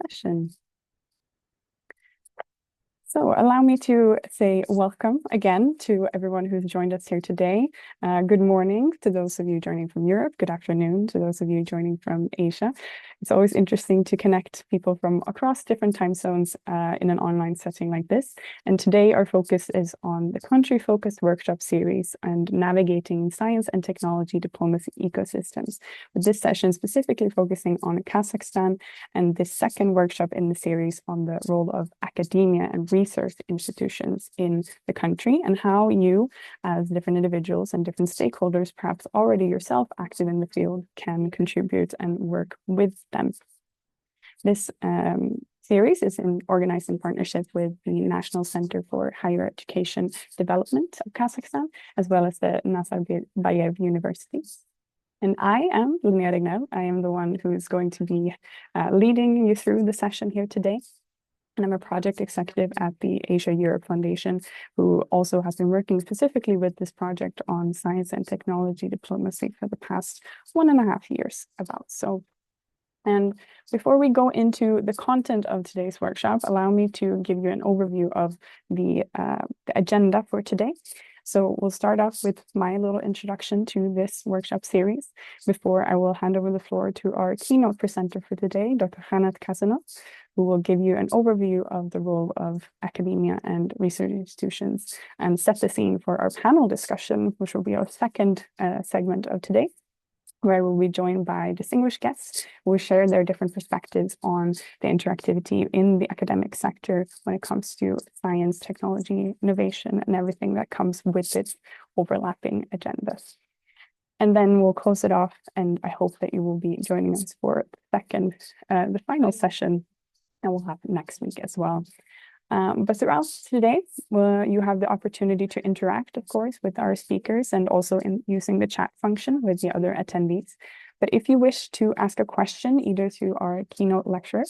session. So allow me to say welcome again to everyone who's joined us here today. Good morning to those of you joining from Europe. Good afternoon to those of you joining from Asia. It's always interesting to connect people from across different time zones in an online setting like this. And today our focus is on the country-focused workshop series and navigating science and technology diplomacy ecosystems, with this session specifically focusing on Kazakhstan, and this second workshop in the series on the role of academia and research institutions in the country, and how you, as different individuals and different stakeholders, perhaps already yourself active in the field, can contribute and work with them. This series is organized in partnership with the National Center for Higher Education Development of Kazakhstan, as well as the Nazarbayev University. And I am Linnea Regnell. I am the one who is going to be leading you through the session here today. And I'm a project executive at the Asia-Europe Foundation, who also has been working specifically with this project on science and technology diplomacy for the past 1.5 years about so. And before we go into the content of today's workshop, allow me to give you an overview of the agenda for today. So we'll start off with my little introduction to this workshop series before I will hand over the floor to our keynote presenter for today, Dr. Khanat Kazanov, who will give you an overview of the role of academia and research institutions and set the scene for our panel discussion, which will be our second segment of today, where we'll be joined by distinguished guests who will share their different perspectives on the interactivity in the academic sector when it comes to science, technology, innovation, and everything that comes with its overlapping agendas. And then we'll close it off, and I hope that you will be joining us for the final session, and we'll have next week as well. But throughout today, you have the opportunity to interact, of course, with our speakers and also in using the chat function with the other attendees. But if you wish to ask a question, either to our keynote lecturer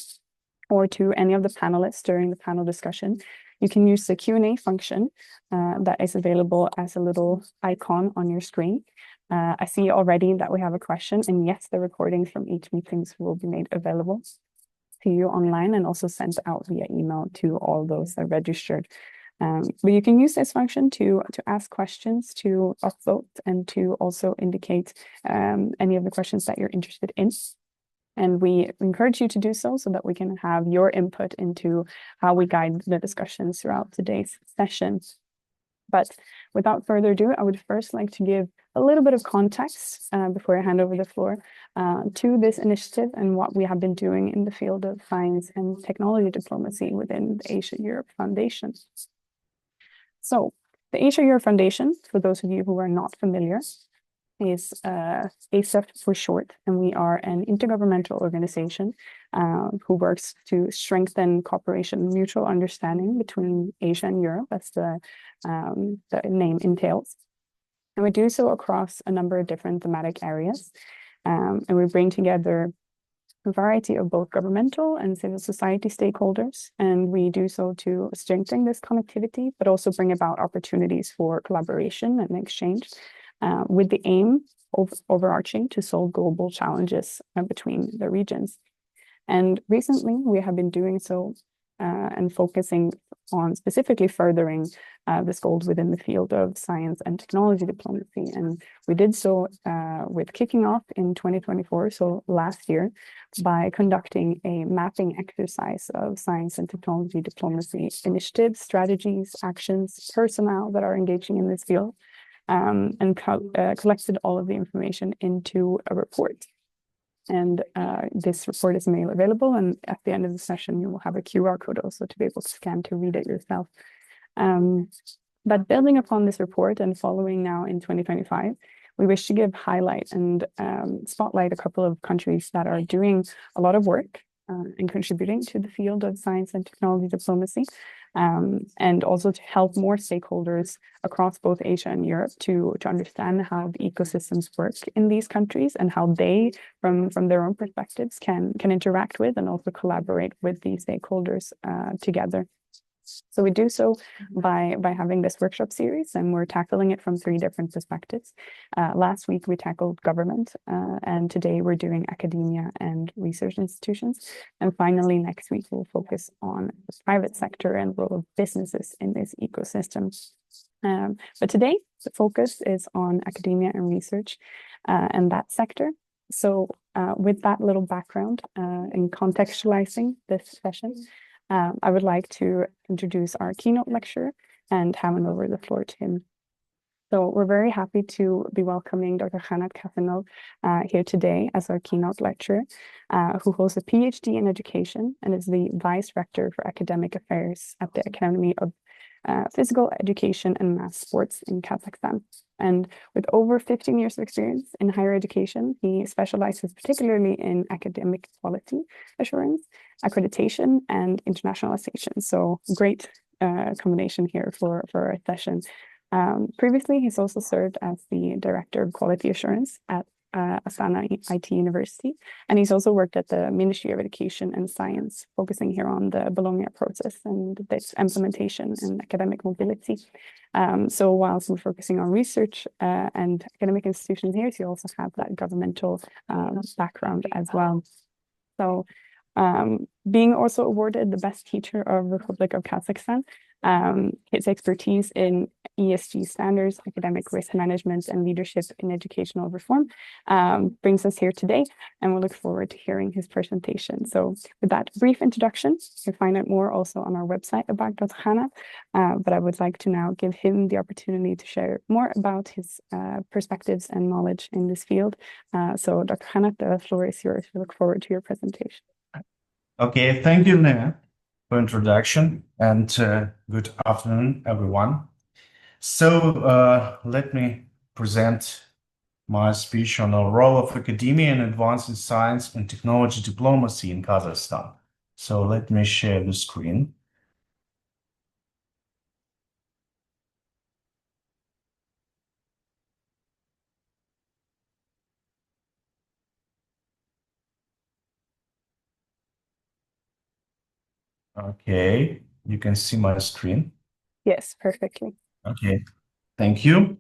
or to any of the panelists during the panel discussion, you can use the Q&A function that is available as a little icon on your screen. I see already that we have a question, and yes, the recordings from each meetings will be made available to you online and also sent out via email to all those that are registered. But you can use this function to ask questions, to upvote, and to also indicate any of the questions that you're interested in. And we encourage you to do so that we can have your input into how we guide the discussions throughout today's session. But without further ado, I would first like to give a little bit of context before I hand over the floor to this initiative and what we have been doing in the field of science and technology diplomacy within the Asia-Europe Foundation. So the Asia-Europe Foundation, for those of you who are not familiar, is ASEF for short, and we are an intergovernmental organization who works to strengthen cooperation and mutual understanding between Asia and Europe, as the name entails. And we do so across a number of different thematic areas, and we bring together a variety of both governmental and civil society stakeholders, and we do so to strengthen this connectivity, but also bring about opportunities for collaboration and exchange, with the aim of overarching to solve global challenges between the regions. And recently we have been doing so and focusing on specifically furthering this goal within the field of science and technology diplomacy. And we did so with kicking off in 2024, so last year, by conducting a mapping exercise of science and technology diplomacy initiatives, strategies, actions, personnel that are engaging in this field, and collected all of the information into a report. And this report is made available, and at the end of the session, you will have a QR code also to be able to scan to read it yourself. But building upon this report and following now in 2025, we wish to give highlight and spotlight a couple of countries that are doing a lot of work and contributing to the field of science and technology diplomacy, and also to help more stakeholders across both Asia and Europe to understand how the ecosystems work in these countries and how they, from their own perspectives, can interact with and also collaborate with these stakeholders together. So we do so by having this workshop series, and we're tackling it from 3 different perspectives. Last week we tackled government, and today we're doing academia and research institutions. And finally, next week we'll focus on the private sector and role of businesses in this ecosystem. But today the focus is on academia and research and that sector. So with that little background in contextualizing this session, I would like to introduce our keynote lecturer and hand over the floor to him. So we're very happy to be welcoming Dr. Khanat Kafanov here today as our keynote lecturer, who holds a PhD in education and is the Vice Rector for Academic Affairs at the Academy of Physical Education and Mass Sports in Kazakhstan. And with over 15 years of experience in higher education, he specializes particularly in academic quality assurance, accreditation, and internationalization. So great combination here for our session. Previously, he's also served as the Director of Quality Assurance at Astana IT University, and he's also worked at the Ministry of Education and Science, focusing here on the Bologna process and its implementation and academic mobility. So whilst we're focusing on research and academic institutions here, he also has that governmental background as well. So being also awarded the Best Teacher of Republic of Kazakhstan, his expertise in ESG standards, academic risk management, and leadership in educational reform brings us here today, and we look forward to hearing his presentation. So with that brief introduction, you can find out more also on our website about Dr. Khanat, but I would like to now give him the opportunity to share more about his perspectives and knowledge in this field. So Dr. Khanat, the floor is yours. We look forward to your presentation. Okay, thank you, Nea, for introduction, and good afternoon, everyone. So let me present my speech on the role of academia and advancing science and technology diplomacy in Kazakhstan. So let me share the screen. Okay, you can see my screen. Yes, perfectly. Okay, thank you.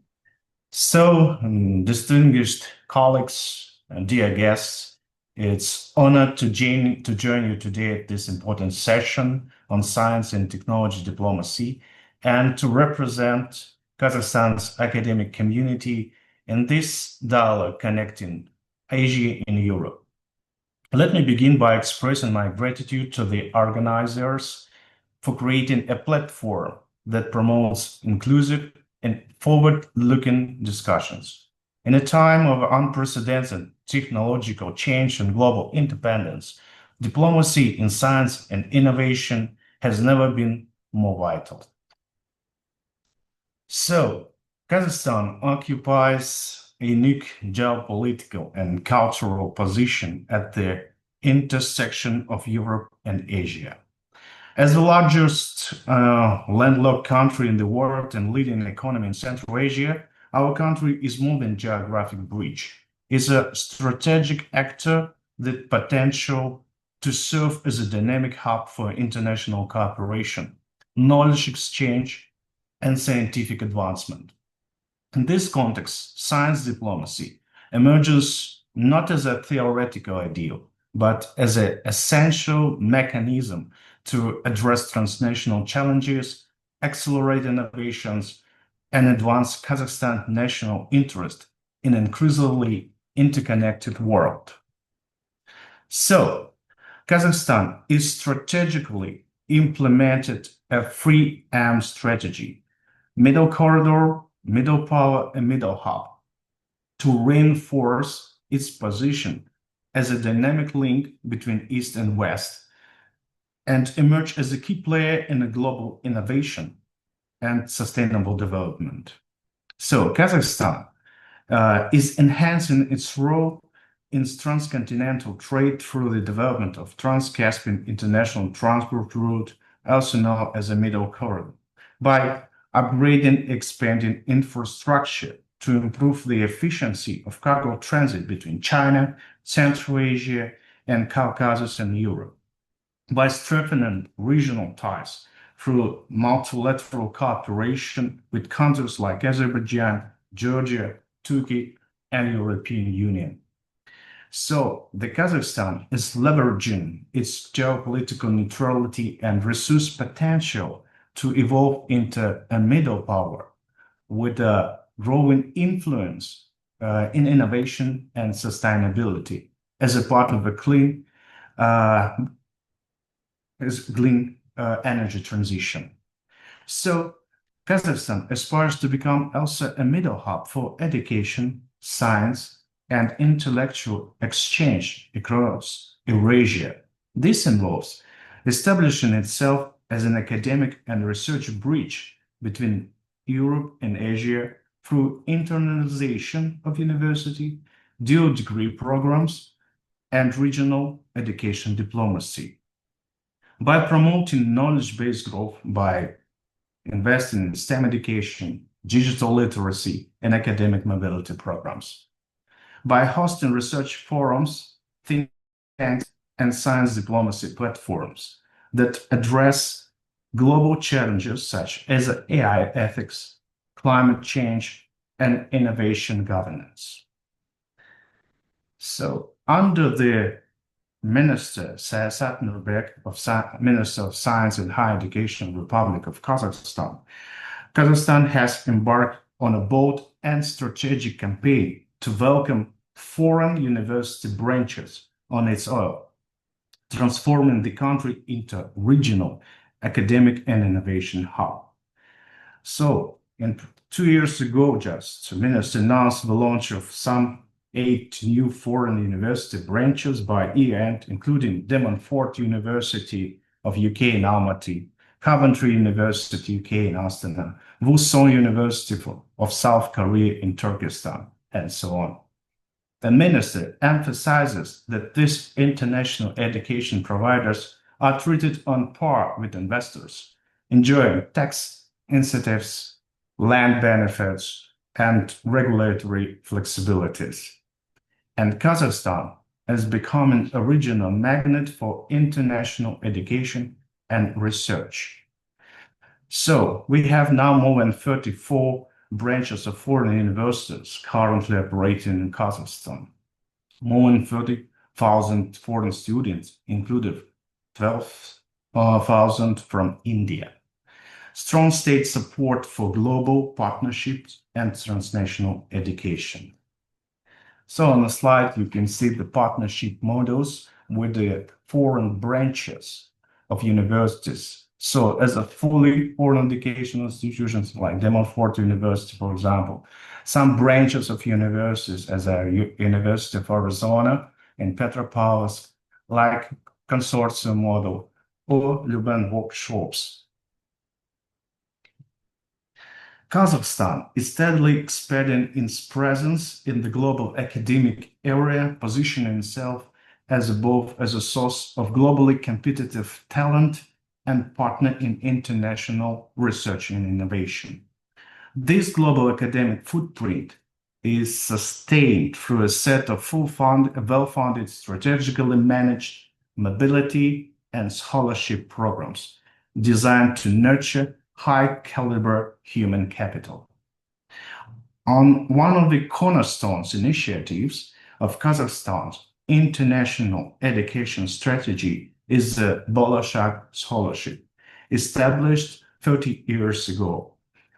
So, distinguished colleagues and dear guests, it's honored to join you today at this important session on science and technology diplomacy and to represent Kazakhstan's academic community in this dialogue connecting Asia and Europe. Let me begin by expressing my gratitude to the organizers for creating a platform that promotes inclusive and forward-looking discussions. In a time of unprecedented technological change and global interdependence, diplomacy in science and innovation has never been more vital. So, Kazakhstan occupies a unique geopolitical and cultural position at the intersection of Europe and Asia. As the largest landlocked country in the world and leading economy in Central Asia, our country is more than geographic bridge. It's a strategic actor with potential to serve as a dynamic hub for international cooperation, knowledge exchange, and scientific advancement. In this context, science diplomacy emerges not as a theoretical ideal, but as an essential mechanism to address transnational challenges, accelerate innovations, and advance Kazakhstan's national interest in an increasingly interconnected world. So, Kazakhstan is strategically implemented a 3M strategy: middle corridor, middle power, and middle hub, to reinforce its position as a dynamic link between East and West and emerge as a key player in a global innovation and sustainable development. So Kazakhstan is enhancing its role in transcontinental trade through the development of Trans-Caspian International Transport Route, also known as a middle corridor, by upgrading, expanding infrastructure to improve the efficiency of cargo transit between China, Central Asia, and Caucasus and Europe, by strengthening regional ties through multilateral cooperation with countries like Azerbaijan, Georgia, Turkey, and European Union. So the Kazakhstan is leveraging its geopolitical neutrality and resource potential to evolve into a middle power with a growing influence in innovation and sustainability as a part of a clean energy transition. So Kazakhstan aspires to become also a middle hub for education, science, and intellectual exchange across Eurasia. This involves establishing itself as an academic and research bridge between Europe and Asia through internalization of university, dual degree programs, and regional education diplomacy. By promoting knowledge-based growth, by investing in STEM education, digital literacy, and academic mobility programs, by hosting research forums, think tanks, and science diplomacy platforms that address global challenges such as AI ethics, climate change, and innovation governance. So, under the Minister Sayasat Nurbek, Minister of Science and Higher Education, Republic of Kazakhstan, Kazakhstan has embarked on a bold and strategic campaign to welcome foreign university branches on its soil, transforming the country into a regional academic and innovation hub. So, 2 years ago, the minister announced the launch of some 8 new foreign university branches by year-end, including De Montfort University of UK in Almaty, Coventry University UK in Astana, Woson University of South Korea in Turkestan, and so on. The minister emphasizes that these international education providers are treated on par with investors, enjoying tax incentives, land benefits, and regulatory flexibilities. And Kazakhstan is becoming a regional magnet for international education and research. So we have now more than 34 branches of foreign universities currently operating in Kazakhstan. More than 30,000 foreign students, including 12,000 from India. Strong state support for global partnerships and transnational education. So on the slide, you can see the partnership models with the foreign branches of universities. So as a fully foreign educational institutions like De Montfort University, for example, some branches of universities as a University of Arizona in Petropavlovsk, like consortium model or Luban workshops. Kazakhstan is steadily expanding its presence in the global academic area, positioning itself as both as a source of globally competitive talent and partner in international research and innovation. This global academic footprint is sustained through a set of well-funded, strategically managed mobility and scholarship programs designed to nurture high-caliber human capital. One of the cornerstones initiatives of Kazakhstan's international education strategy is the Bolashak Scholarship, established 30 years ago.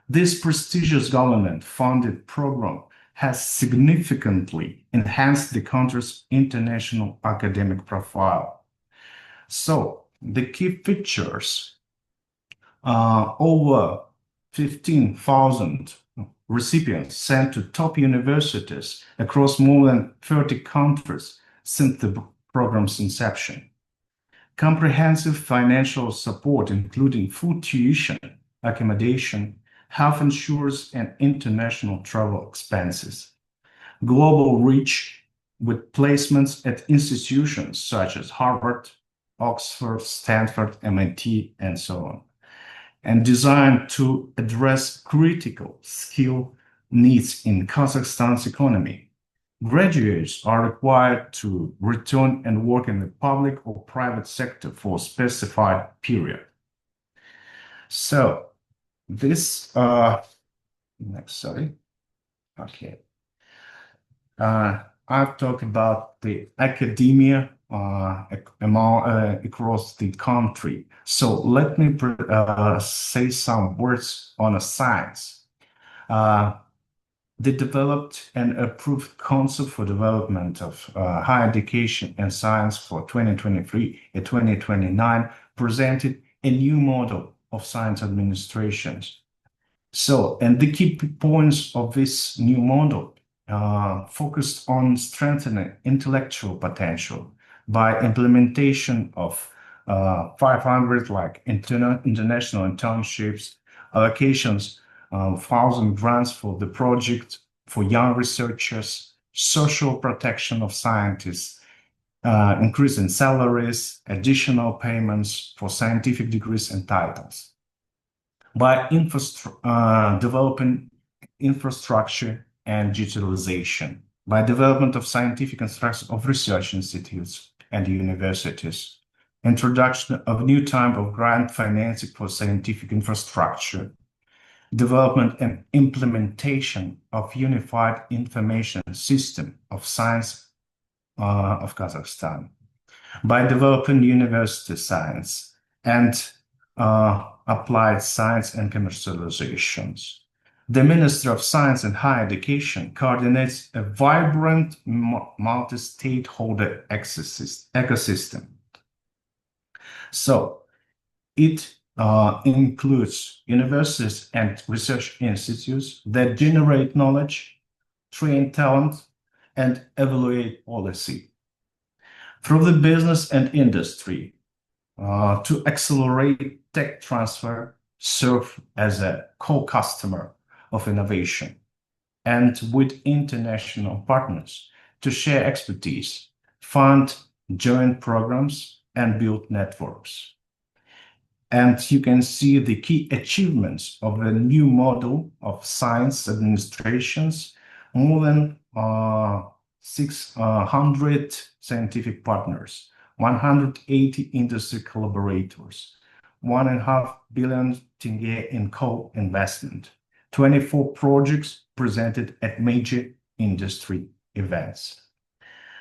This prestigious government-funded program has significantly enhanced the country's international academic profile. So, the key features are over 15,000 recipients sent to top universities across more than 30 countries since the program's inception. Comprehensive financial support, including full tuition, accommodation, health insurance, and international travel expenses. Global reach with placements at institutions such as Harvard, Oxford, Stanford, MIT, and so on, and designed to address critical skill needs in Kazakhstan's economy. Graduates are required to return and work in the public or private sector for a specified period. So this next, sorry. Okay. I've talked about the academia across the country. So let me say some words on a science. The developed and approved concept for development of higher education and science for 2023 and 2029 presented a new model of science administrations. So, and the key points of this new model focused on strengthening intellectual potential by implementation of 500 like international internships, allocations, 1,000 grants for the project for young researchers, social protection of scientists, increase in salaries, additional payments for scientific degrees and titles. By developing infrastructure and digitalization, by development of scientific and of research institutes and universities, introduction of new type of grant financing for scientific infrastructure, development and implementation of unified information system of science of Kazakhstan, by developing university science and applied science and commercializations. The Ministry of Science and Higher Education coordinates a vibrant multi-stakeholder ecosystem. So it includes universities and research institutes that generate knowledge, train talent, and evaluate policy. Through the business and industry, to accelerate tech transfer, serve as a co-customer of innovation, and with international partners to share expertise, fund joint programs, and build networks. And you can see the key achievements of the new model of science administrations, more than 600 scientific partners, 180 industry collaborators, 1.5 billion tenge in co-investment, 24 projects presented at major industry events.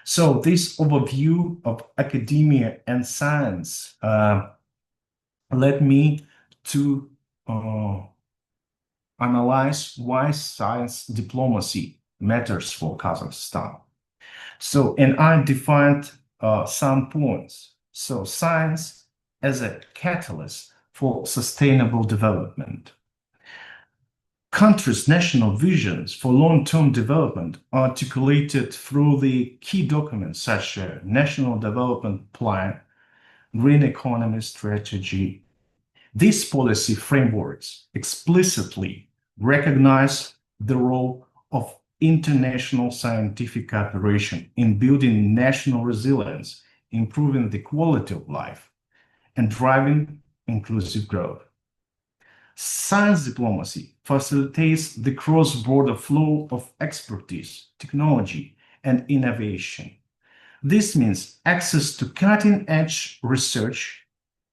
So this overview of academia and science led me to analyze why science diplomacy matters for Kazakhstan. So, and I defined some points. So science as a catalyst for sustainable development. Countries' national visions for long-term development are articulated through the key documents such as National Development Plan, Green Economy Strategy. These policy frameworks explicitly recognize the role of international scientific cooperation in building national resilience, improving the quality of life, and driving inclusive growth. Science diplomacy facilitates the cross-border flow of expertise, technology, and innovation. This means access to cutting-edge research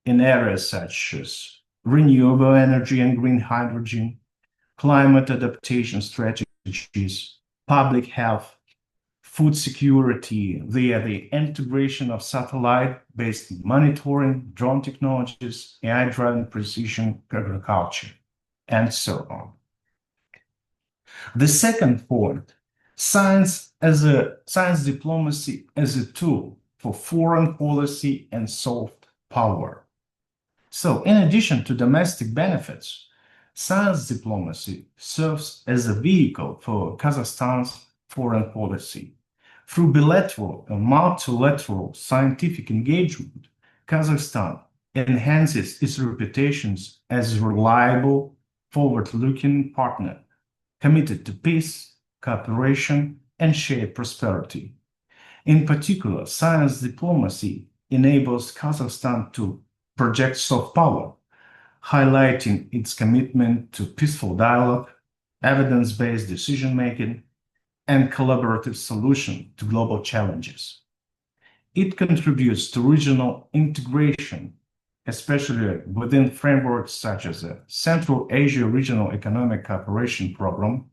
in areas such as renewable energy and green hydrogen, climate adaptation strategies, public health, food security via the integration of satellite-based monitoring, drone technologies, AI-driven precision agriculture, and so on. The second point, science diplomacy as a tool for foreign policy and soft power. So in addition to domestic benefits, science diplomacy serves as a vehicle for Kazakhstan's foreign policy. Through bilateral and multilateral scientific engagement, Kazakhstan enhances its reputation as a reliable, forward-looking partner committed to peace, cooperation, and shared prosperity. In particular, science diplomacy enables Kazakhstan to project soft power, highlighting its commitment to peaceful dialogue, evidence-based decision-making, and collaborative solution to global challenges. It contributes to regional integration especially within frameworks such as the Central Asia Regional Economic Cooperation Program,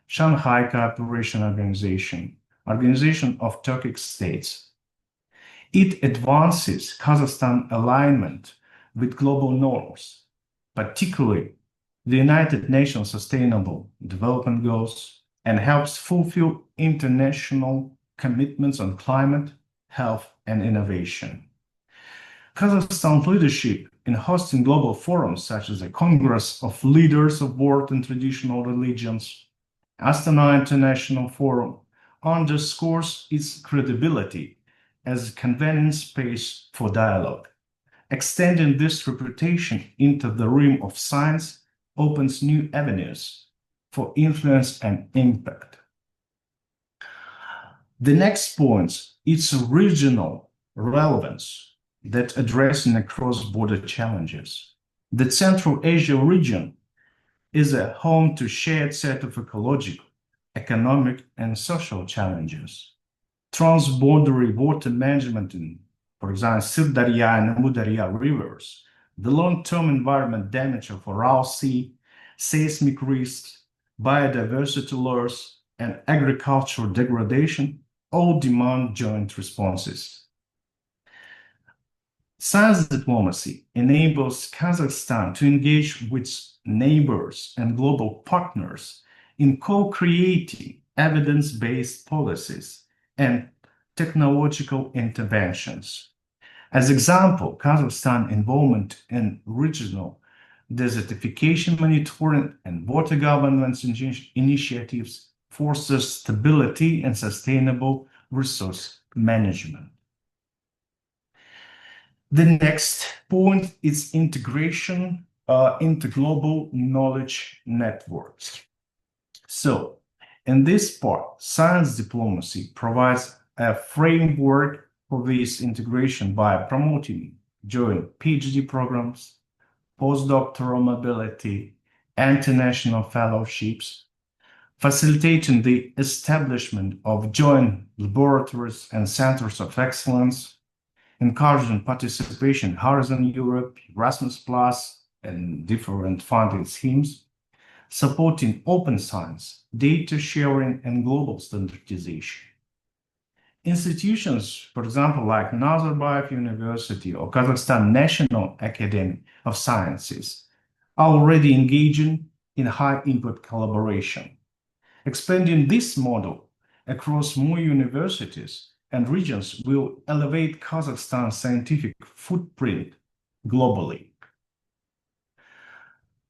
Shanghai Cooperation Organization, Organization of Turkic States. It advances Kazakhstan alignment with global norms, particularly the United Nations Sustainable Development Goals, and helps fulfill international commitments on climate, health, and innovation. Kazakhstan's leadership in hosting global forums such as the Congress of Leaders of World and Traditional Religions, Astana International Forum, underscores its credibility as a convening space for dialogue. Extending this reputation into the realm of science opens new avenues for influence and impact. The next point is regional relevance that addressing cross-border challenges. The Central Asia region is a home to shared set of ecological, economic, and social challenges. Transboundary water management in, for example, Sirdarya and Amudarya rivers, the long-term environment damage of Aral Sea, seismic risks, biodiversity loss, and agricultural degradation all demand joint responses. Science diplomacy enables Kazakhstan to engage with neighbors and global partners in co-creating evidence-based policies and technological interventions. As example, Kazakhstan involvement in regional desertification monitoring and water governance initiatives fosters stability and sustainable resource management. The next point is integration into global knowledge networks. So, in this part, science diplomacy provides a framework for this integration by promoting joint PhD programs, postdoctoral mobility, international fellowships, facilitating the establishment of joint laboratories and centers of excellence, encouraging participation in Horizon Europe, Erasmus+, and different funding schemes, supporting open science, data sharing, and global standardization. Institutions, for example, like Nazarbayev University or Kazakhstan National Academy of Sciences, are already engaging in high-input collaboration. Expanding this model across more universities and regions will elevate Kazakhstan's scientific footprint globally.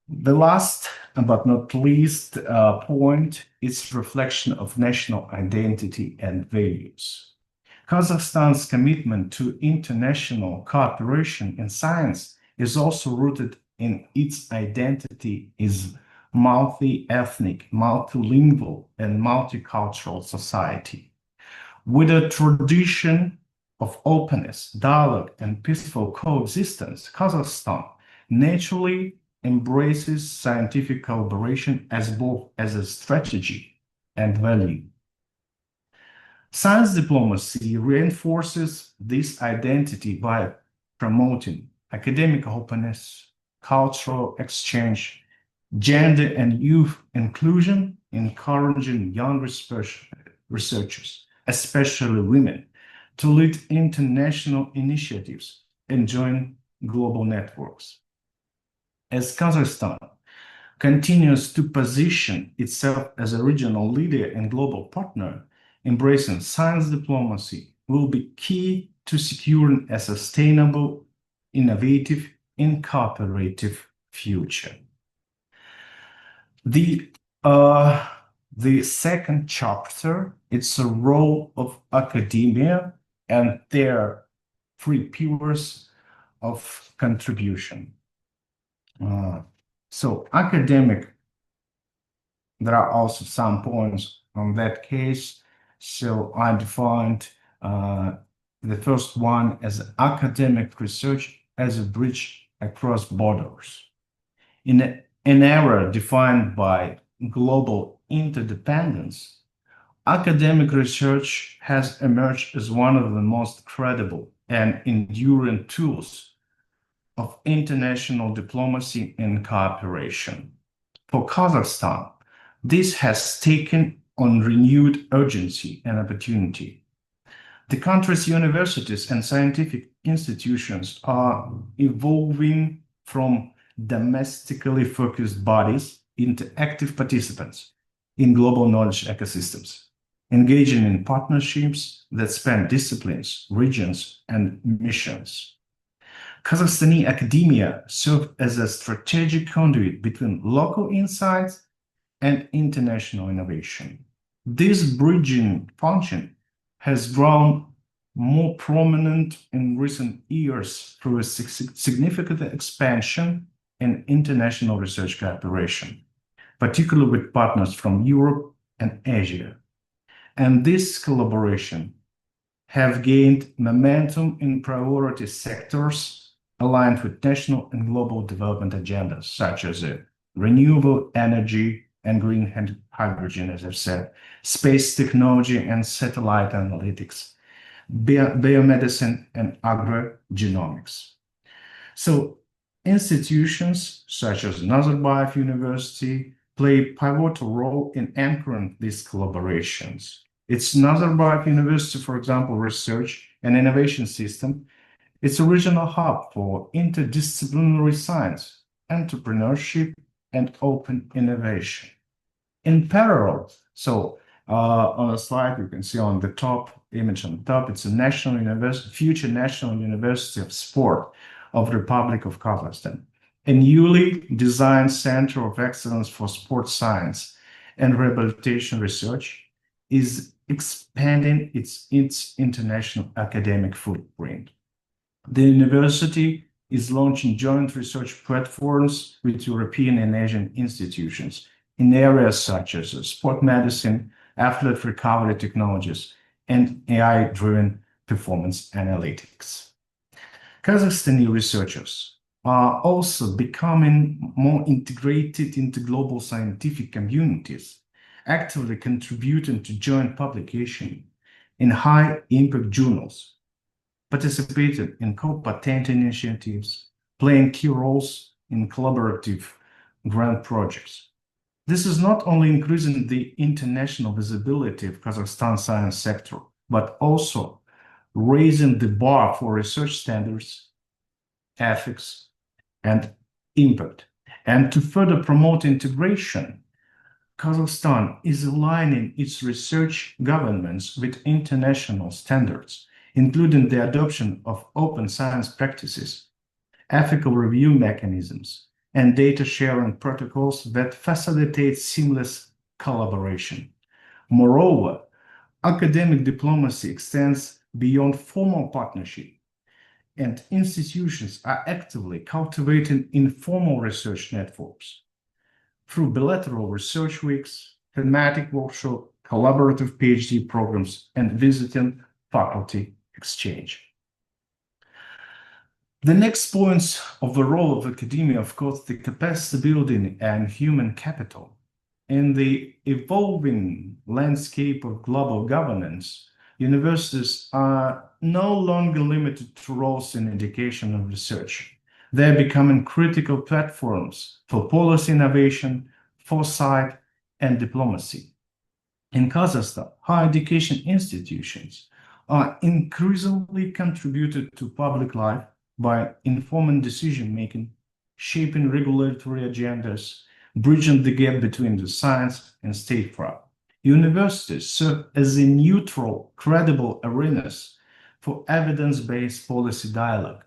The last but not least point is reflection of national identity and values. Kazakhstan's commitment to international cooperation in science is also rooted in its identity as multi-ethnic, multilingual, and multicultural society. With a tradition of openness, dialogue, and peaceful coexistence, Kazakhstan naturally embraces scientific collaboration as both as a strategy and value. Science diplomacy reinforces this identity by promoting academic openness, cultural exchange, gender and youth inclusion, encouraging young researchers, especially women, to lead international initiatives and join global networks. As Kazakhstan continues to position itself as a regional leader and global partner, embracing science diplomacy will be key to securing a sustainable, innovative, and cooperative future. The second chapter, it's a role of academia and their three pillars of contribution. So academic, there are also some points on that case. So I defined the first one as academic research as a bridge across borders. In an era defined by global interdependence, academic research has emerged as one of the most credible and enduring tools of international diplomacy and cooperation. For Kazakhstan, this has taken on renewed urgency and opportunity. The country's universities and scientific institutions are evolving from domestically focused bodies into active participants in global knowledge ecosystems, engaging in partnerships that span disciplines, regions, and missions. Kazakhstani academia served as a strategic conduit between local insights and international innovation. This bridging function has grown more prominent in recent years through a significant expansion in international research cooperation, particularly with partners from Europe and Asia. And this collaboration have gained momentum in priority sectors aligned with national and global development agendas, such as renewable energy and green hydrogen, as I've said, space technology and satellite analytics, biomedicine and agrogenomics. So institutions such as Nazarbayev University play a pivotal role in anchoring these collaborations. It's Nazarbayev University, for example, research and innovation system. It's a regional hub for interdisciplinary science, entrepreneurship, and open innovation. In parallel, on a slide, you can see on the top image on the top, it's a national university, future National University of Sport of the Republic of Kazakhstan, a newly designed center of excellence for sports science and rehabilitation research is expanding its international academic footprint. The university is launching joint research platforms with European and Asian institutions in areas such as sport medicine, athlete recovery technologies, and AI-driven performance analytics. Kazakhstani researchers are also becoming more integrated into global scientific communities, actively contributing to joint publication in high-impact journals, participating in co-patent initiatives, playing key roles in collaborative grant projects. This is not only increasing the international visibility of Kazakhstan science sector, but also raising the bar for research standards, ethics, and impact. And to further promote integration, Kazakhstan is aligning its research governance with international standards, including the adoption of open science practices, ethical review mechanisms, and data sharing protocols that facilitate seamless collaboration. Moreover, academic diplomacy extends beyond formal partnership, and institutions are actively cultivating informal research networks through bilateral research weeks, thematic workshops, collaborative PhD programs, and visiting faculty exchange. The next points of the role of academia, of course, the capacity building and human capital. In the evolving landscape of global governance, universities are no longer limited to roles in education and research. They're becoming critical platforms for policy innovation, foresight, and diplomacy. In Kazakhstan, higher education institutions are increasingly contributed to public life by informing decision-making, shaping regulatory agendas, bridging the gap between the science and statecraft. Universities serve as a neutral, credible arenas for evidence-based policy dialogue,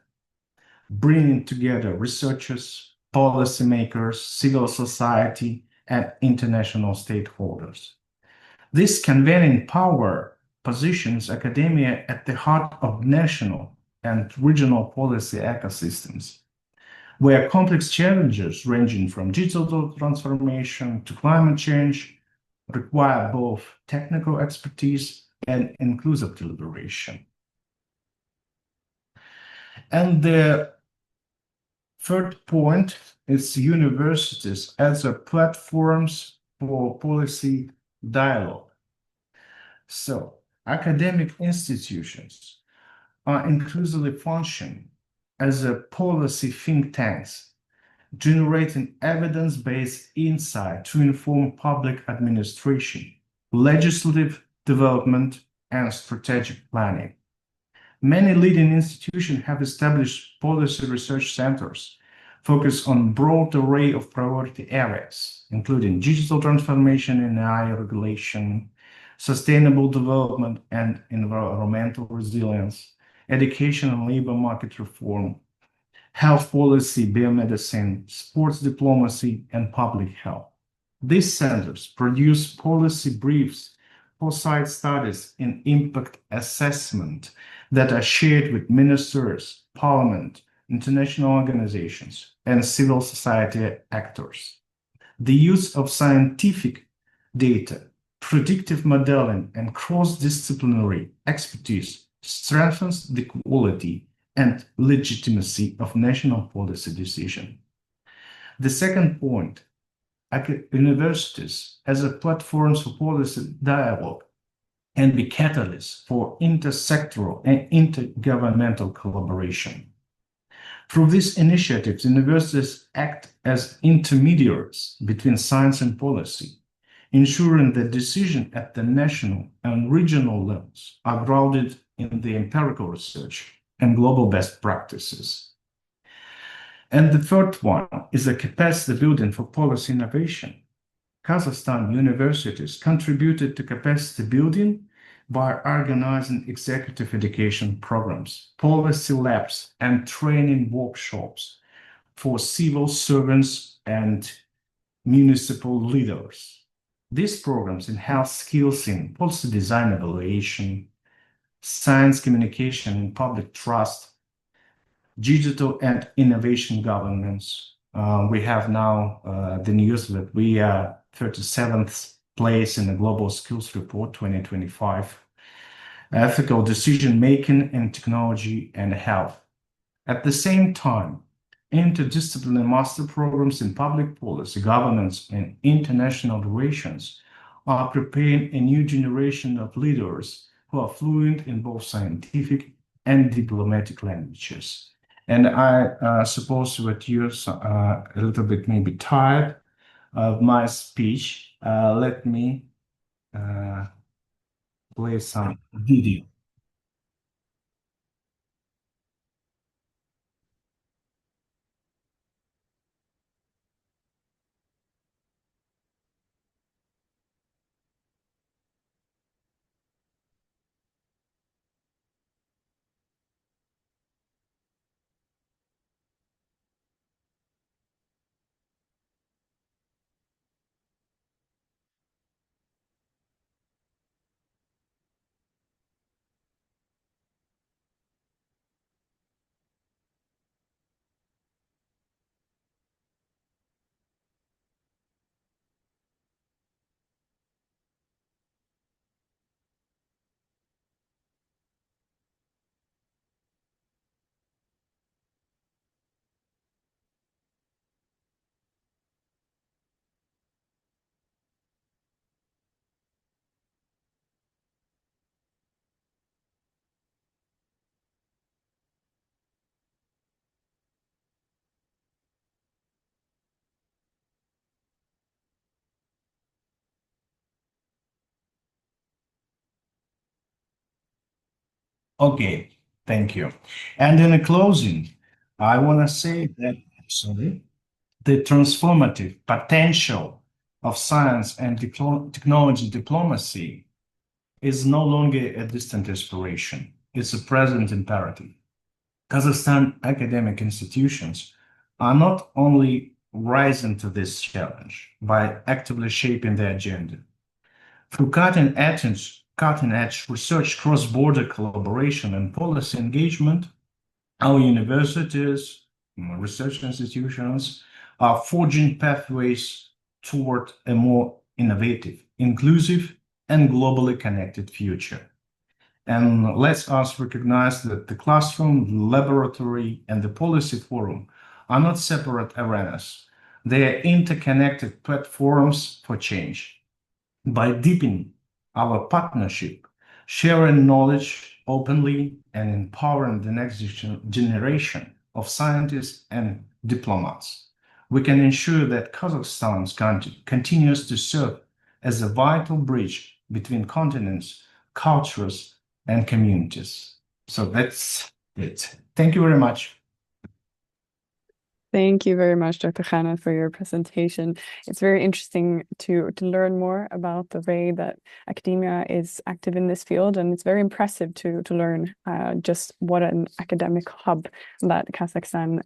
bringing together researchers, policymakers, civil society, and international stakeholders. This convening power positions academia at the heart of national and regional policy ecosystems, where complex challenges ranging from digital transformation to climate change require both technical expertise and inclusive deliberation. And the third point is universities as a platforms for policy dialogue. So academic institutions are inclusively functioning as a policy think tanks, generating evidence-based insight to inform public administration, legislative development, and strategic planning. Many leading institutions have established policy research centers focused on a broad array of priority areas, including digital transformation and AI regulation, sustainable development and environmental resilience, education and labor market reform, health policy, biomedicine, sports diplomacy, and public health. These centers produce policy briefs, foresight studies, and impact assessment that are shared with ministers, parliament, international organizations, and civil society actors. The use of scientific data, predictive modeling, and cross-disciplinary expertise strengthens the quality and legitimacy of national policy decision. The second point, universities as a platform for policy dialogue can be catalysts for intersectoral and intergovernmental collaboration. Through these initiatives, universities act as intermediaries between science and policy, ensuring that decisions at the national and regional levels are grounded in the empirical research and global best practices. And the third one is the capacity building for policy innovation. Kazakhstan universities contributed to capacity building by organizing executive education programs, policy labs, and training workshops for civil servants and municipal leaders. These programs enhance skills in policy design evaluation, science communication and public trust, digital and innovation governance. We have now the news that we are 37th place in the Global Skills Report 2025, ethical decision-making in technology and health. At the same time, interdisciplinary master programs in public policy, governance, and international relations are preparing a new generation of leaders who are fluent in both scientific and diplomatic languages. And I suppose that you're a little bit maybe tired of my speech. Let me play some video. Okay, thank you. And in closing, I want to say that, the transformative potential of science and technology diplomacy is no longer a distant aspiration. It's a present imperative. Kazakhstan academic institutions are not only rising to this challenge by actively shaping the agenda. Through cutting-edge research, cross-border collaboration, and policy engagement, our universities, research institutions are forging pathways toward a more innovative, inclusive, and globally connected future. And let's us recognize that the classroom, the laboratory, and the policy forum are not separate arenas. They are interconnected platforms for change. By deepening our partnership, sharing knowledge openly, and empowering the next generation, of scientists and diplomats. We can ensure that Kazakhstan's country continues to serve as a vital bridge between continents, cultures, and communities. So that's it. Thank you very much. Thank you very much, Dr. Khanna, for your presentation. It's very interesting to learn more about the way that academia is active in this field, and it's very impressive to learn just what an academic hub that Kazakhstan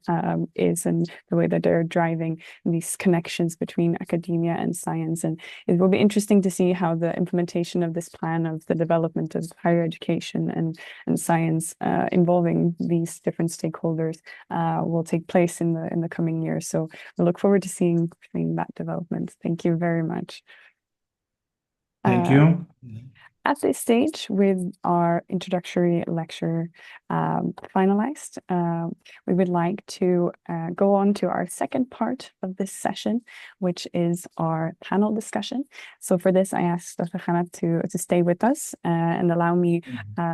is, and the way that they're driving these connections between academia and science. And it will be interesting to see how the implementation of this plan of the development of higher education and science involving these different stakeholders will take place in the coming years. So we look forward to seeing that development. Thank you very much. Thank you. At this stage, with our introductory lecture finalized, we would like to go on to our second part of this session, which is our panel discussion. So for this, I asked Dr. Khanat to stay with us and allow me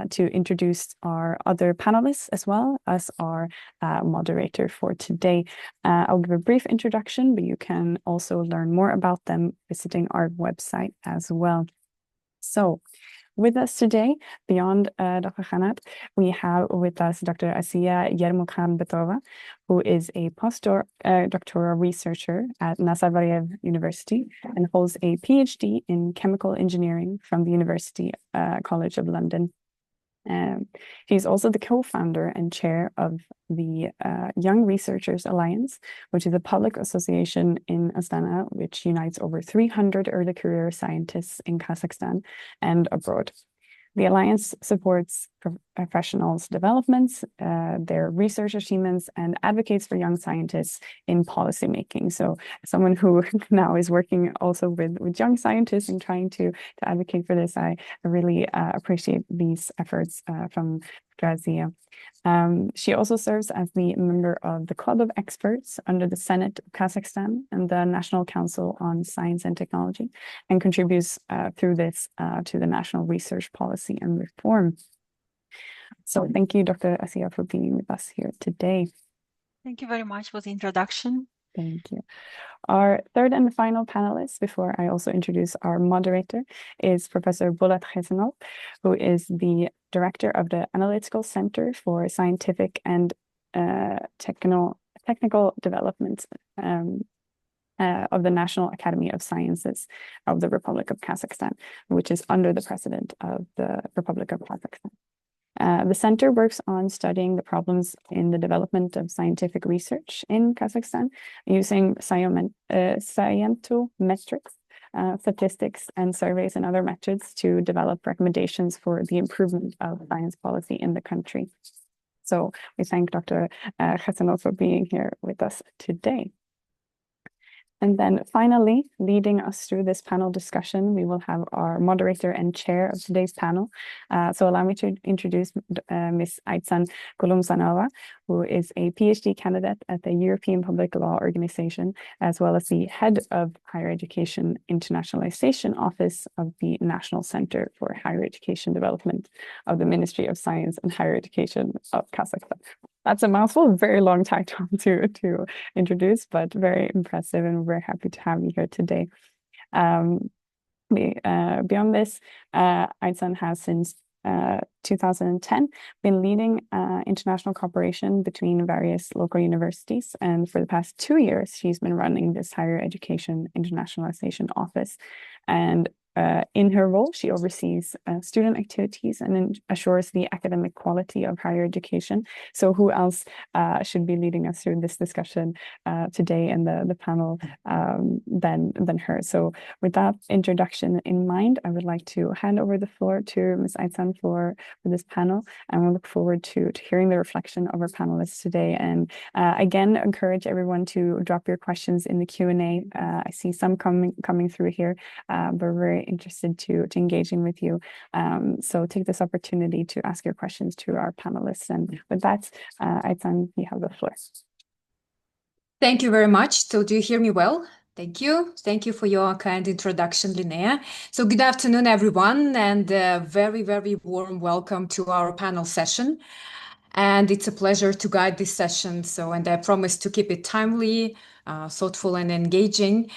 to introduce our other panelists as well as our moderator for today. I'll give a brief introduction, but you can also learn more about them visiting our website as well. So with us today, beyond Dr. Khanat, we have with us Dr. Asiya Yermukhanbetova, who is a postdoctoral researcher at Nazarbayev University and holds a PhD in chemical engineering from the University College of London. She's also the co-founder and chair of the Young Researchers Alliance, which is a public association in Astana, which unites over 300 early career scientists in Kazakhstan and abroad. The Alliance supports professionals' developments, their research achievements, and advocates for young scientists in policymaking. So someone who now is working also with young scientists and trying to advocate for this, I really appreciate these efforts from Grazia. She also serves as the member of the Club of Experts under the Senate of Kazakhstan and the National Council on Science and Technology, and contributes through this to the national research policy and reform. So thank you, Dr. Asiya, for being with us here today. Thank you very much for the introduction. Thank you. Our third and final panelist, before I also introduce our moderator, is Professor Bulat Khezanov, who is the director of the Analytical Center for Scientific and Technical Development of the National Academy of Sciences of the Republic of Kazakhstan, which is under the president of the Republic of Kazakhstan. The center works on studying the problems in the development of scientific research in Kazakhstan using scientometrics, statistics, and surveys and other methods to develop recommendations for the improvement of science policy in the country. So we thank Dr. Khezanov for being here with us today. And then finally, leading us through this panel discussion, we will have our moderator and chair of today's panel. So allow me to introduce Ms. Aitsan Gulumzanova, who is a PhD candidate at the European Public Law Organization, as well as the head of Higher Education Internationalization Office of the National Center for Higher Education Development of the Ministry of Science and Higher Education of Kazakhstan. That's a mouthful, very long title to introduce, but very impressive, and we're very happy to have you here today. Beyond this, Aitsan has since 2010 been leading international cooperation between various local universities, and for the past 2 years, she's been running this Higher Education Internationalization Office. And in her role, she oversees student activities and assures the academic quality of higher education. So who else should be leading us through this discussion today and the panel than her? So with that introduction in mind, I would like to hand over the floor to Ms. Aitsan for this panel, and we'll look forward to hearing the reflection of our panelists today. And again, encourage everyone to drop your questions in the Q&A. I see some coming through here, but we're very interested to engaging with you. So take this opportunity to ask your questions to our panelists. And with that, Aitsan, you have the floor. Thank you very much. So do you hear me well? Thank you. Thank you for your kind introduction, Linnea. So good afternoon, everyone, and a very, very warm welcome to our panel session. and it's a pleasure to guide this session. And I promise to keep it timely, thoughtful, and engaging.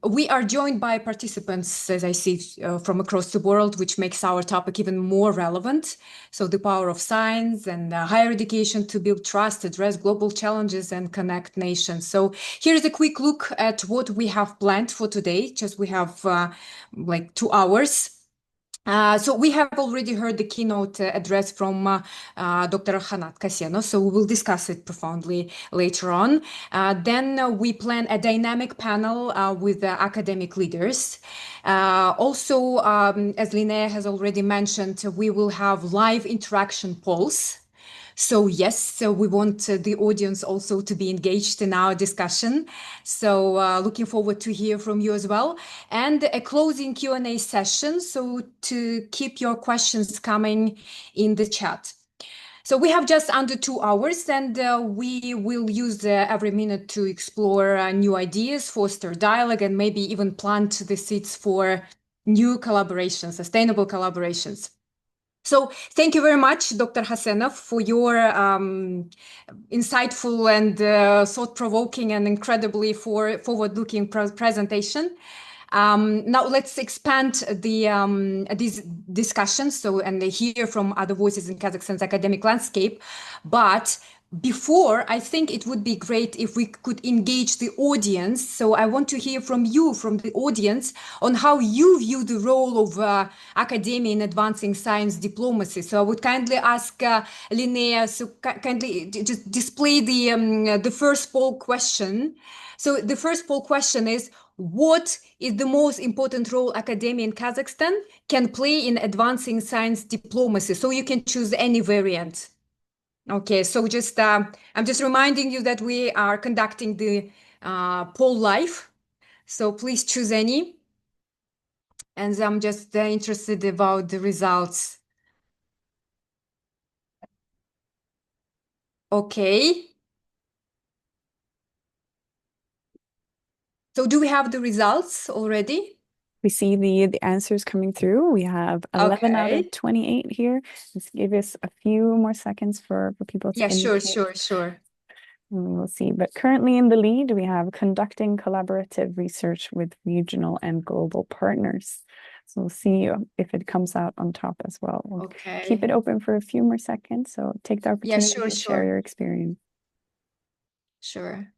We are joined by participants, as I see, from across the world, which makes our topic even more relevant. So the power of science and higher education to build trust, address global challenges, and connect nations. So here's a quick look at what we have planned for today. Just we have like 2 hours. So we have already heard the keynote address from Dr. Khanat Kassenov, so we will discuss it profoundly later on. Then we plan a dynamic panel with academic leaders. Also, as Linnea has already mentioned, we will have live interaction polls. So yes, we want the audience also to be engaged in our discussion. So looking forward to hear from you as well. And a closing Q&A session, so to keep your questions coming in the chat. So we have just under 2 hours, and we will use every minute to explore new ideas, foster dialogue, and maybe even plant the seeds for new collaborations, sustainable collaborations. So thank you very much, Dr. Hassanov, for your insightful and thought-provoking and incredibly forward-looking presentation. Now let's expand these discussions and hear from other voices in Kazakhstan's academic landscape. But before, I think it would be great if we could engage the audience. So I want to hear from you, from the audience, on how you view the role of academia in advancing science diplomacy. So I would kindly ask Linnea, so kindly just display the first poll question. So the first poll question is, what is the most important role academia in Kazakhstan can play in advancing science diplomacy? So you can choose any variant. Okay, so just I'm just reminding you that we are conducting the poll live, so please choose any. And I'm just interested about the results. Okay. So do we have the results already? We see the answers coming through. We have 11 out of 28 here. Let's give us a few more seconds for people to indicate. Sure. And we'll see. But currently in the lead, we have conducting collaborative research with regional and global partners. So we'll see if it comes out on top as well. We'll keep it open for a few more seconds. So take the opportunity to share your experience. Sure.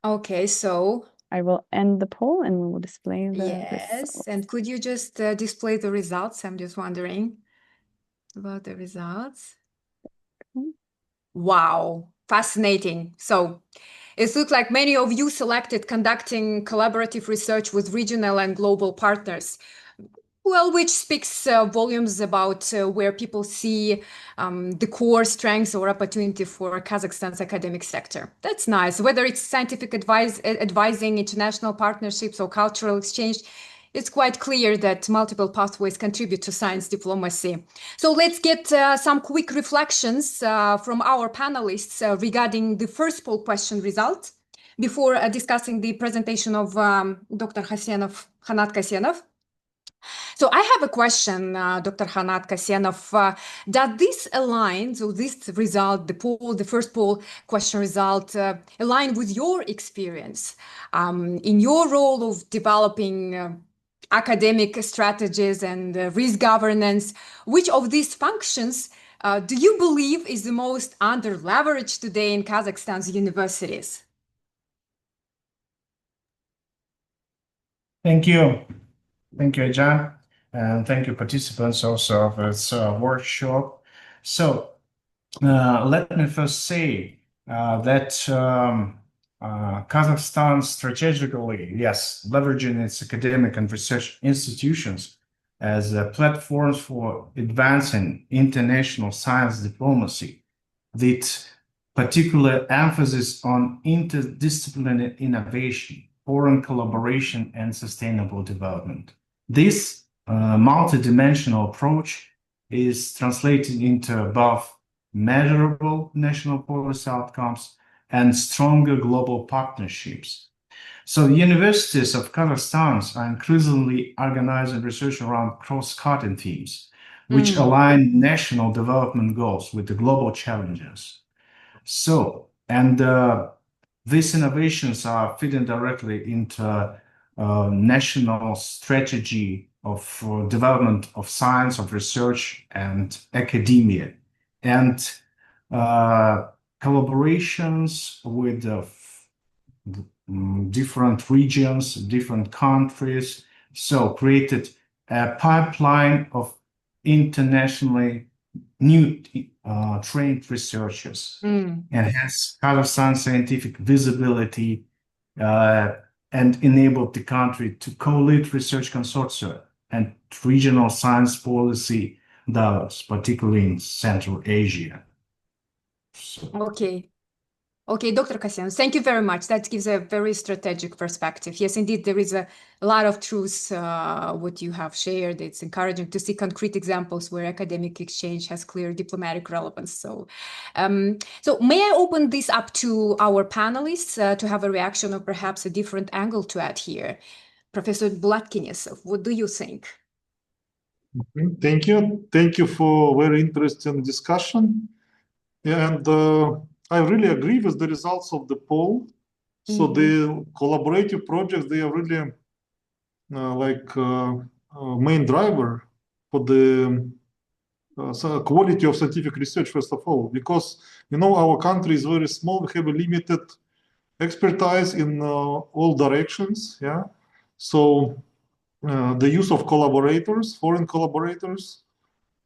Okay, so I will end the poll and we will display the results. And could you just display the results? I'm just wondering about the results. Wow, fascinating. So it looks like many of you selected conducting collaborative research with regional and global partners. Well, which speaks volumes about where people see the core strengths or opportunity for Kazakhstan's academic sector. That's nice. Whether it's scientific advising, international partnerships, or cultural exchange, it's quite clear that multiple pathways contribute to science diplomacy. So let's get some quick reflections from our panelists regarding the first poll question result before discussing the presentation of Dr. Khanat Kassenov. So I have a question, Dr. Khanat Kassenov. Does this align, so this result, the first poll question result, align with your experience in your role of developing academic strategies and risk governance? Which of these functions do you believe is the most under-leveraged today in Kazakhstan's universities? Thank you. Thank you, John. And thank you, participants, also of this workshop. So let me first say that Kazakhstan strategically, yes, leveraging its academic and research institutions as platforms for advancing international science diplomacy, with particular emphasis on interdisciplinary innovation, foreign collaboration, and sustainable development. This multidimensional approach is translated into above measurable national policy outcomes and stronger global partnerships. So the universities of Kazakhstan are increasingly organizing research around cross-cutting themes, which align national development goals with the global challenges. So, and these innovations are feeding directly into national strategy of development of science, of research, and academia, and collaborations with different regions, different countries. So created a pipeline of internationally new trained researchers, enhance Kazakhstan's scientific visibility, and enabled the country to co-lead research consortia and regional science policy dialogues, particularly in Central Asia. So. Okay, Dr. Kasyan, thank you very much. That gives a very strategic perspective. Yes, indeed, there is a lot of truth what you have shared. It's encouraging to see concrete examples where academic exchange has clear diplomatic relevance. So, so may I open this up to our panelists to have a reaction or perhaps a different angle to add here? Professor Bulatkinesov, what do you think? Thank you. Thank you for very interesting discussion. And I really agree with the results of the poll. So the collaborative projects, they are really main driver for the quality of scientific research, first of all, because, you know, our country is very small. We have a limited expertise in all directions. Yeah. So the use of collaborators, foreign collaborators,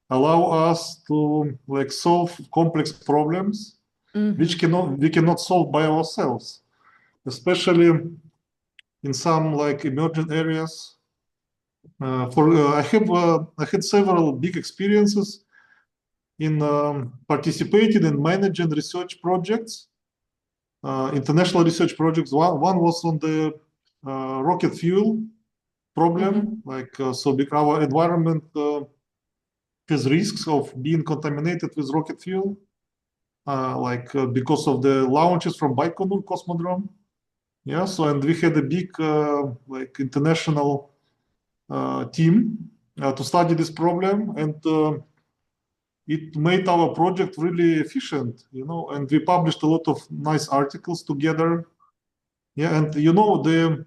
allow us to solve complex problems which we cannot solve by ourselves, especially in some emerging areas. I had several big experiences in participating in managing research projects, international research projects. One was on the rocket fuel problem, so our environment has risks of being contaminated with rocket fuel, because of the launches from Baikonur Cosmodrome. Yeah, so and we had a big international team to study this problem, and it made our project really efficient, you know, and we published a lot of nice articles together. Yeah, and you know, the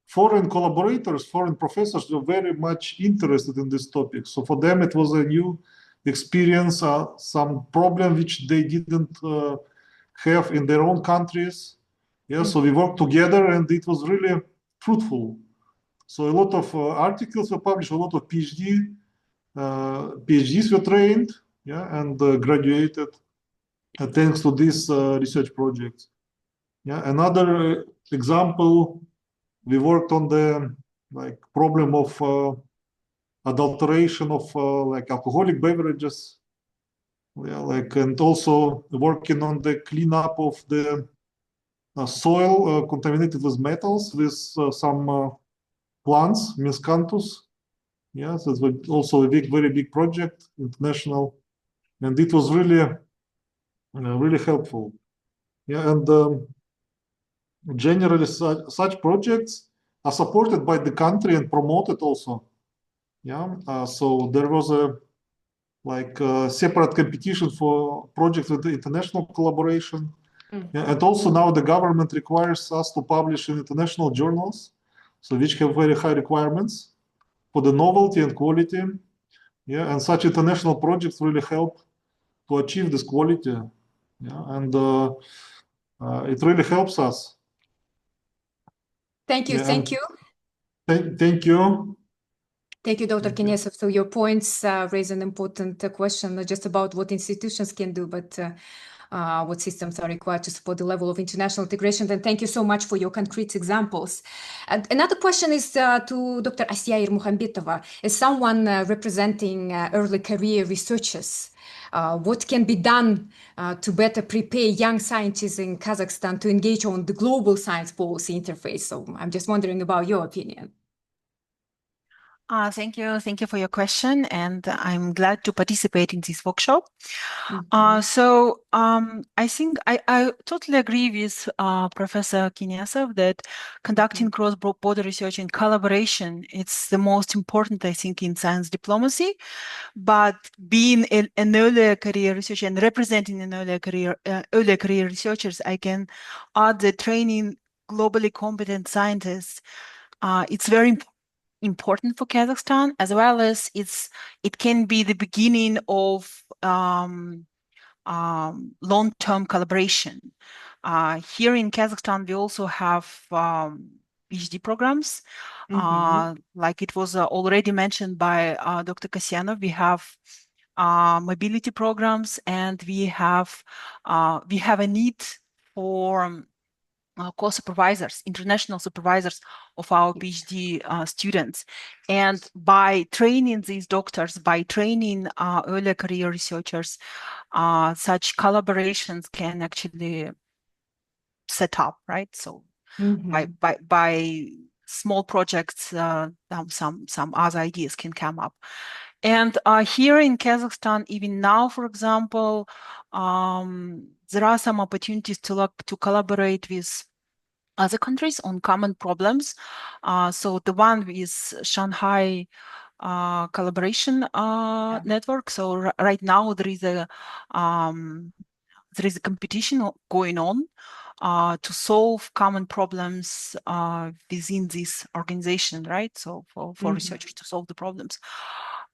foreign collaborators, foreign professors were very much interested in this topic. So for them, it was a new experience, some problem which they didn't have in their own countries. Yeah, so we worked together, and it was really fruitful. So a lot of articles were published, a lot of PhDs were trained, yeah, and graduated thanks to this research project. Yeah, another example, we worked on the problem of adulteration of alcoholic beverages. Yeah, and also working on the cleanup of the soil contaminated with metals with some plants, miscanthus. Yeah, so it was also a very big project, international, and it was really, really helpful. Yeah, and generally such projects are supported by the country and promoted also. Yeah, so there was a separate competition for projects with the international collaboration. Yeah, and also now the government requires us to publish in international journals, so which have very high requirements for the novelty and quality. Yeah, and such international projects really help to achieve this quality. Yeah, and it really helps us. Thank you. Yeah, thank you. Thank you. Thank you, Dr. Kenesov. So your points raise an important question, not just about what institutions can do, but what systems are required to support the level of international integration. And thank you so much for your concrete examples. And another question is to Dr. Asya Irmuhambetova. As someone representing early career researchers, what can be done to better prepare young scientists in Kazakhstan to engage on the global science policy interface? So I'm just wondering about your opinion. Thank you. Thank you for your question, and I'm glad to participate in this workshop. I think I totally agree with Professor Kinesov that conducting cross-border research in collaboration, it's the most important, I think, in science diplomacy. But being an earlier career researcher and representing an earlier career researchers, I can add that training globally competent scientists, it's very important for Kazakhstan, as well as it can be the beginning of long-term collaboration. Here in Kazakhstan, we also have PhD programs. Like it was already mentioned by Dr. Kasyanov, we have mobility programs, and we have a need for co-supervisors, international supervisors of our PhD students. And by training these doctors, by training earlier career researchers, such collaborations can actually set up, right? So by small projects, some other ideas can come up. And here in Kazakhstan, even now, for example, there are some opportunities to collaborate with other countries on common problems. So the one with Shanghai collaboration network. So right now there is a competition going on to solve common problems within this organization, right? So for researchers to solve the problems.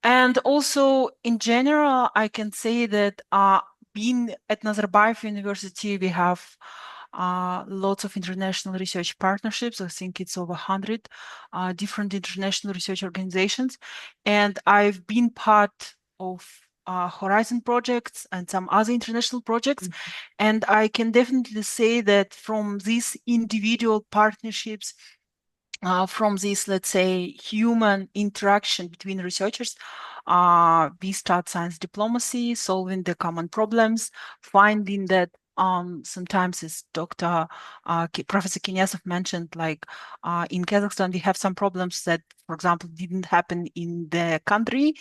And also in general, I can say that being at Nazarbayev University, we have lots of international research partnerships. I think it's over 100 different international research organizations. And I've been part of Horizon projects and some other international projects. And I can definitely say that from these individual partnerships, from this, let's say, human interaction between researchers, we start science diplomacy, solving the common problems, finding that sometimes, as Professor Kinesov mentioned, like in Kazakhstan, we have some problems that, for example, didn't happen in the country,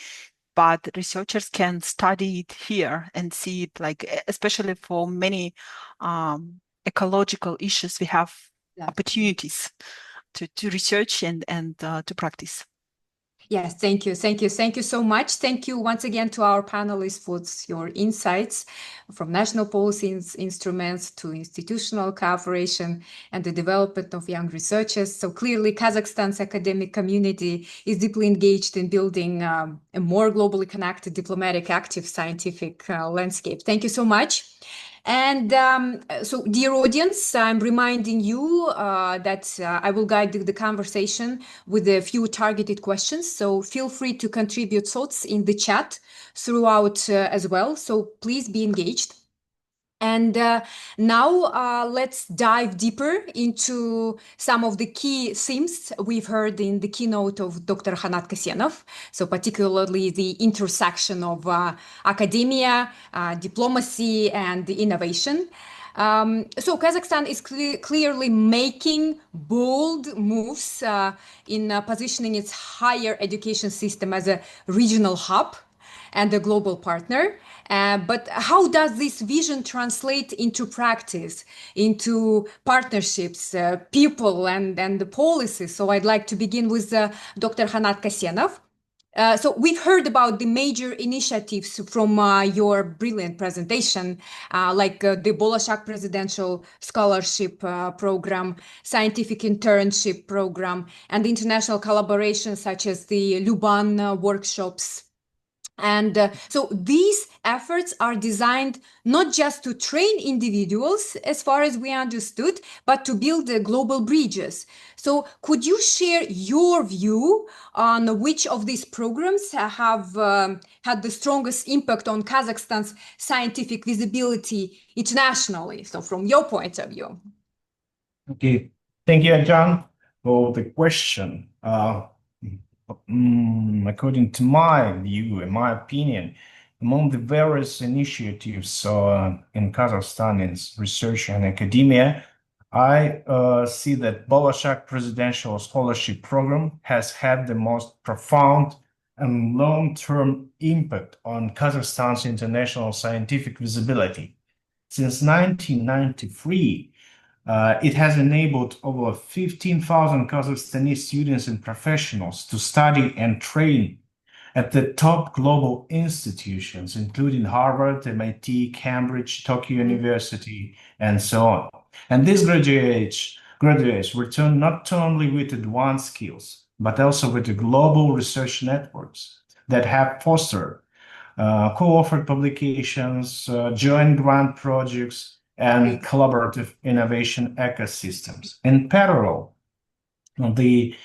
but researchers can study it here and see it, like, especially for many ecological issues, we have opportunities to research and to practice. Yes, thank you. Thank you. Thank you so much. Thank you once again to our panelists for your insights from national policy instruments to institutional cooperation and the development of young researchers. So clearly, Kazakhstan's academic community is deeply engaged in building a more globally connected, diplomatic, active scientific landscape. Thank you so much. And so, dear audience, I'm reminding you that I will guide the conversation with a few targeted questions. So feel free to contribute thoughts in the chat throughout as well. So please be engaged. And now let's dive deeper into some of the key themes we've heard in the keynote of Dr. Khanat Kasyanov. So particularly the intersection of academia, diplomacy, and innovation. So Kazakhstan is clearly making bold moves in positioning its higher education system as a regional hub and a global partner. But how does this vision translate into practice, into partnerships, people, and the policies? So I'd like to begin with Dr. Khanat Kasyanov. So we've heard about the major initiatives from your brilliant presentation, like the Bolashak Presidential Scholarship Program, Scientific Internship Program, and international collaboration such as the Luban workshops. And so these efforts are designed not just to train individuals, as far as we understood, but to build global bridges. So could you share your view on which of these programs have had the strongest impact on Kazakhstan's scientific visibility internationally? So from your point of view. Okay, thank you, John, for the question. According to my view and my opinion, among the various initiatives in Kazakhstan in research and academia, I see that Bolashak Presidential Scholarship Program has had the most profound and long-term impact on Kazakhstan's international scientific visibility. Since 1993, it has enabled over 15,000 Kazakhstani students and professionals to study and train at the top global institutions, including Harvard, MIT, Cambridge, Tokyo University, and so on. And these graduates return not only with advanced skills, but also with the global research networks that have fostered co-authored publications, joint grant projects, and collaborative innovation ecosystems. In parallel, the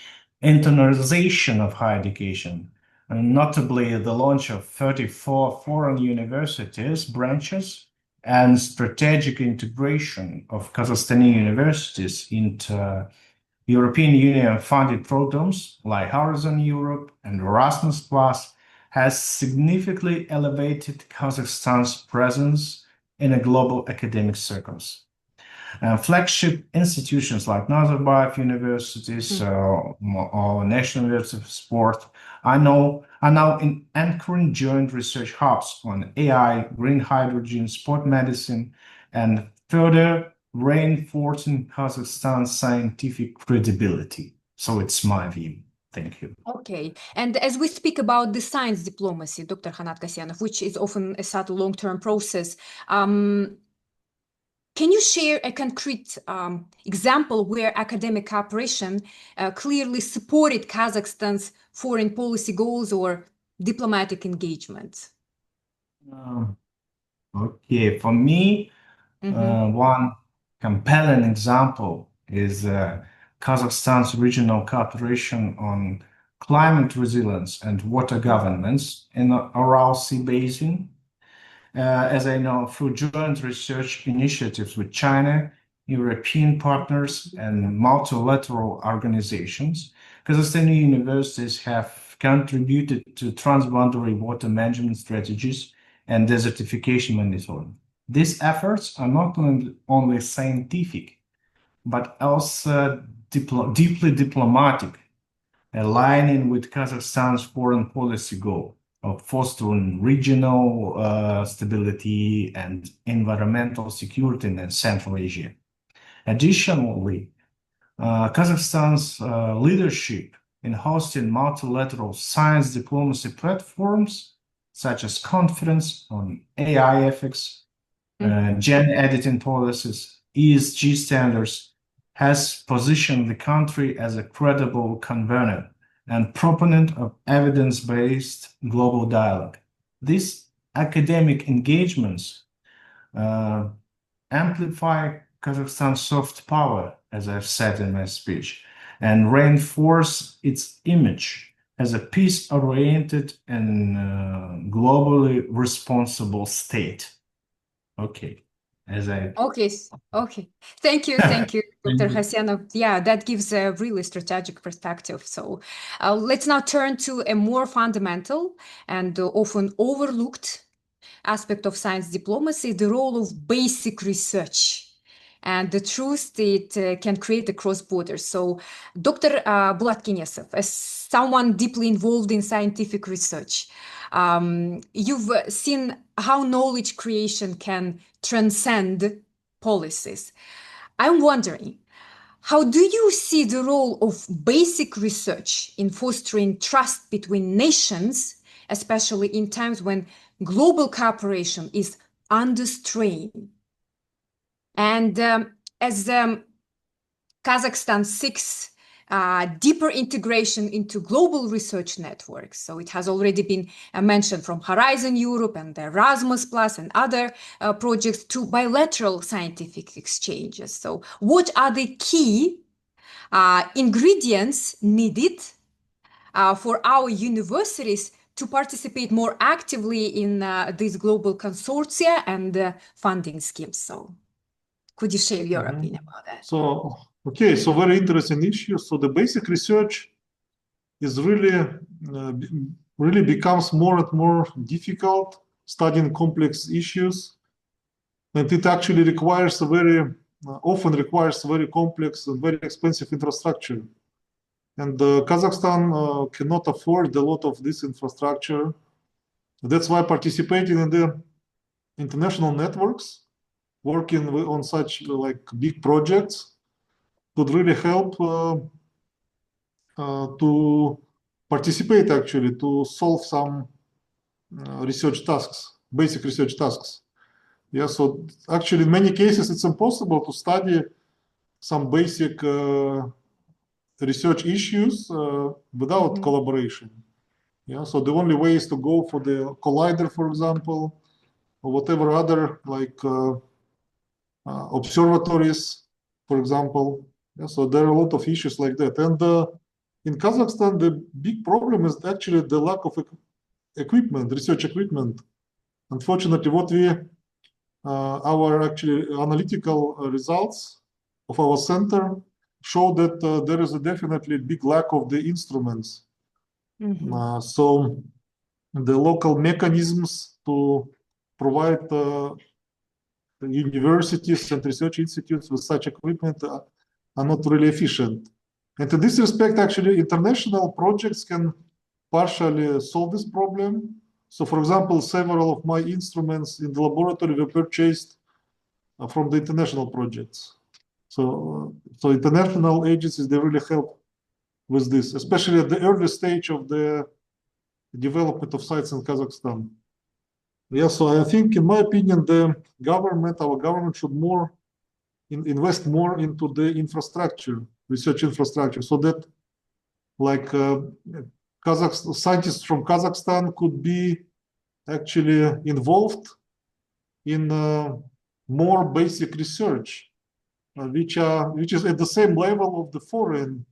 internationalization of higher education, and notably the launch of 34 foreign universities branches and strategic integration of Kazakhstani universities into European Union funded programs like Horizon Europe and Erasmus+, has significantly elevated Kazakhstan's presence in a global academic circles. Flagship institutions like Nazarbayev universities or National University of Sport are now anchoring joint research hubs on AI, green hydrogen, sport medicine, and further reinforcing Kazakhstan's scientific credibility. So it's my view. Thank you. Okay, and as we speak about the science diplomacy, Dr. Khanat Kasyanov, which is often a subtle long-term process, can you share a concrete example where academic cooperation clearly supported Kazakhstan's foreign policy goals or diplomatic engagements? Okay, for me, one compelling example is Kazakhstan's regional cooperation on climate resilience and water governance in the Aral Sea Basin. As I know, through joint research initiatives with China, European partners, and multilateral organizations, Kazakhstani universities have contributed to transboundary water management strategies and desertification monitoring. These efforts are not only scientific, but also deeply diplomatic, aligning with Kazakhstan's foreign policy goal of fostering regional stability and environmental security in Central Asia. Additionally, Kazakhstan's leadership in hosting multilateral science diplomacy platforms, such as Conference on AI ethics, gene editing policies, ESG standards, has positioned the country as a credible convener and proponent of evidence-based global dialogue. These academic engagements amplify Kazakhstan's soft power, as I've said in my speech, and reinforce its image as a peace-oriented and globally responsible state. Okay. Okay. Thank you, Dr. Kasyanov. Yeah, that gives a really strategic perspective. So let's now turn to a more fundamental and often overlooked aspect of science diplomacy, the role of basic research and the truth it can create across borders. So Dr. Bulat Kenesev, as someone deeply involved in scientific research, you've seen how knowledge creation can transcend policies. I'm wondering, how do you see the role of basic research in fostering trust between nations, especially in times when global cooperation is under strain? And as Kazakhstan seeks deeper integration into global research networks. So it has already been mentioned from Horizon Europe and Erasmus Plus and other projects to bilateral scientific exchanges. So what are the key ingredients needed for our universities to participate more actively in these global consortia and funding schemes? So could you share your opinion about that? So, okay, so very interesting issue. So the basic research is really becomes more and more difficult studying complex issues, and it actually requires a very often requires very complex and very expensive infrastructure. And Kazakhstan cannot afford a lot of this infrastructure. That's why participating in the international networks, working on such like big projects, could really help to participate actually to solve some research tasks, basic research tasks. Yeah, so actually in many cases it's impossible to study some basic research issues without collaboration. Yeah, so the only way is to go for the collider, for example, or whatever other like observatories, for example. Yeah, so there are a lot of issues like that. And in Kazakhstan, the big problem is actually the lack of equipment, research equipment. Unfortunately, what we our actually analytical results of our center show that there is a definitely big lack of the instruments. So the local mechanisms to provide universities and research institutes with such equipment are not really efficient. And in this respect, actually, international projects can partially solve this problem. So, for example, several of my instruments in the laboratory were purchased from the international projects. So international agencies, they really help with this, especially at the early stage of the development of sites in Kazakhstan. Yeah, so I think, in my opinion, our government should invest more into the infrastructure, research infrastructure, so that like scientists from Kazakhstan could be actually involved in more basic research, which is at the same level of the foreign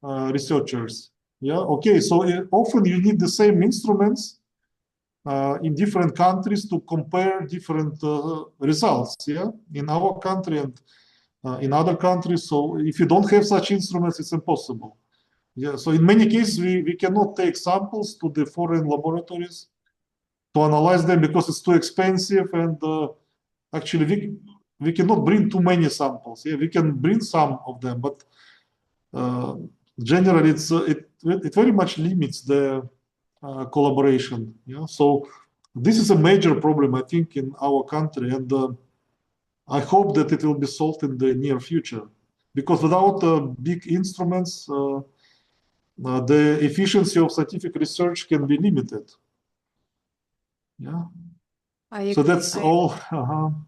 researchers. Yeah, okay, so often you need the same instruments in different countries to compare different results, yeah, in our country and in other countries. So if you don't have such instruments, it's impossible. Yeah, so in many cases, we cannot take samples to the foreign laboratories to analyze them because it's too expensive, and actually we cannot bring too many samples. Yeah, we can bring some of them, but generally it very much limits the collaboration. Yeah, so this is a major problem, I think, in our country, and I hope that it will be solved in the near future, because without big instruments, the efficiency of scientific research can be limited. Yeah. So that's all.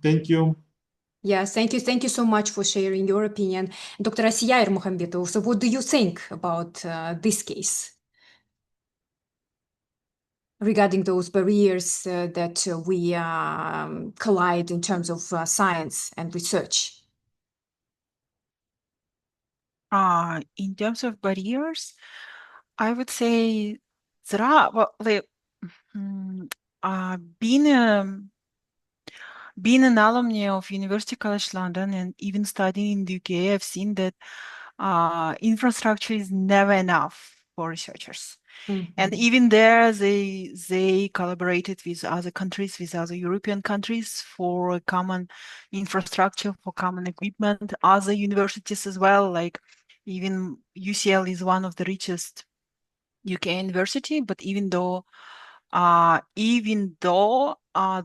Thank you. Yes, thank you. Thank you so much for sharing your opinion. Dr. Asiya Ermuhambetova, so what do you think about this case regarding those barriers that we collide in terms of science and research? In terms of barriers, I would say there are, well, being an alumni of University College London and even studying in the UK, I've seen that infrastructure is never enough for researchers. And even there, they collaborated with other countries, with other European countries for a common infrastructure, for common equipment, other universities as well, like even UCL is one of the richest UK university, but even though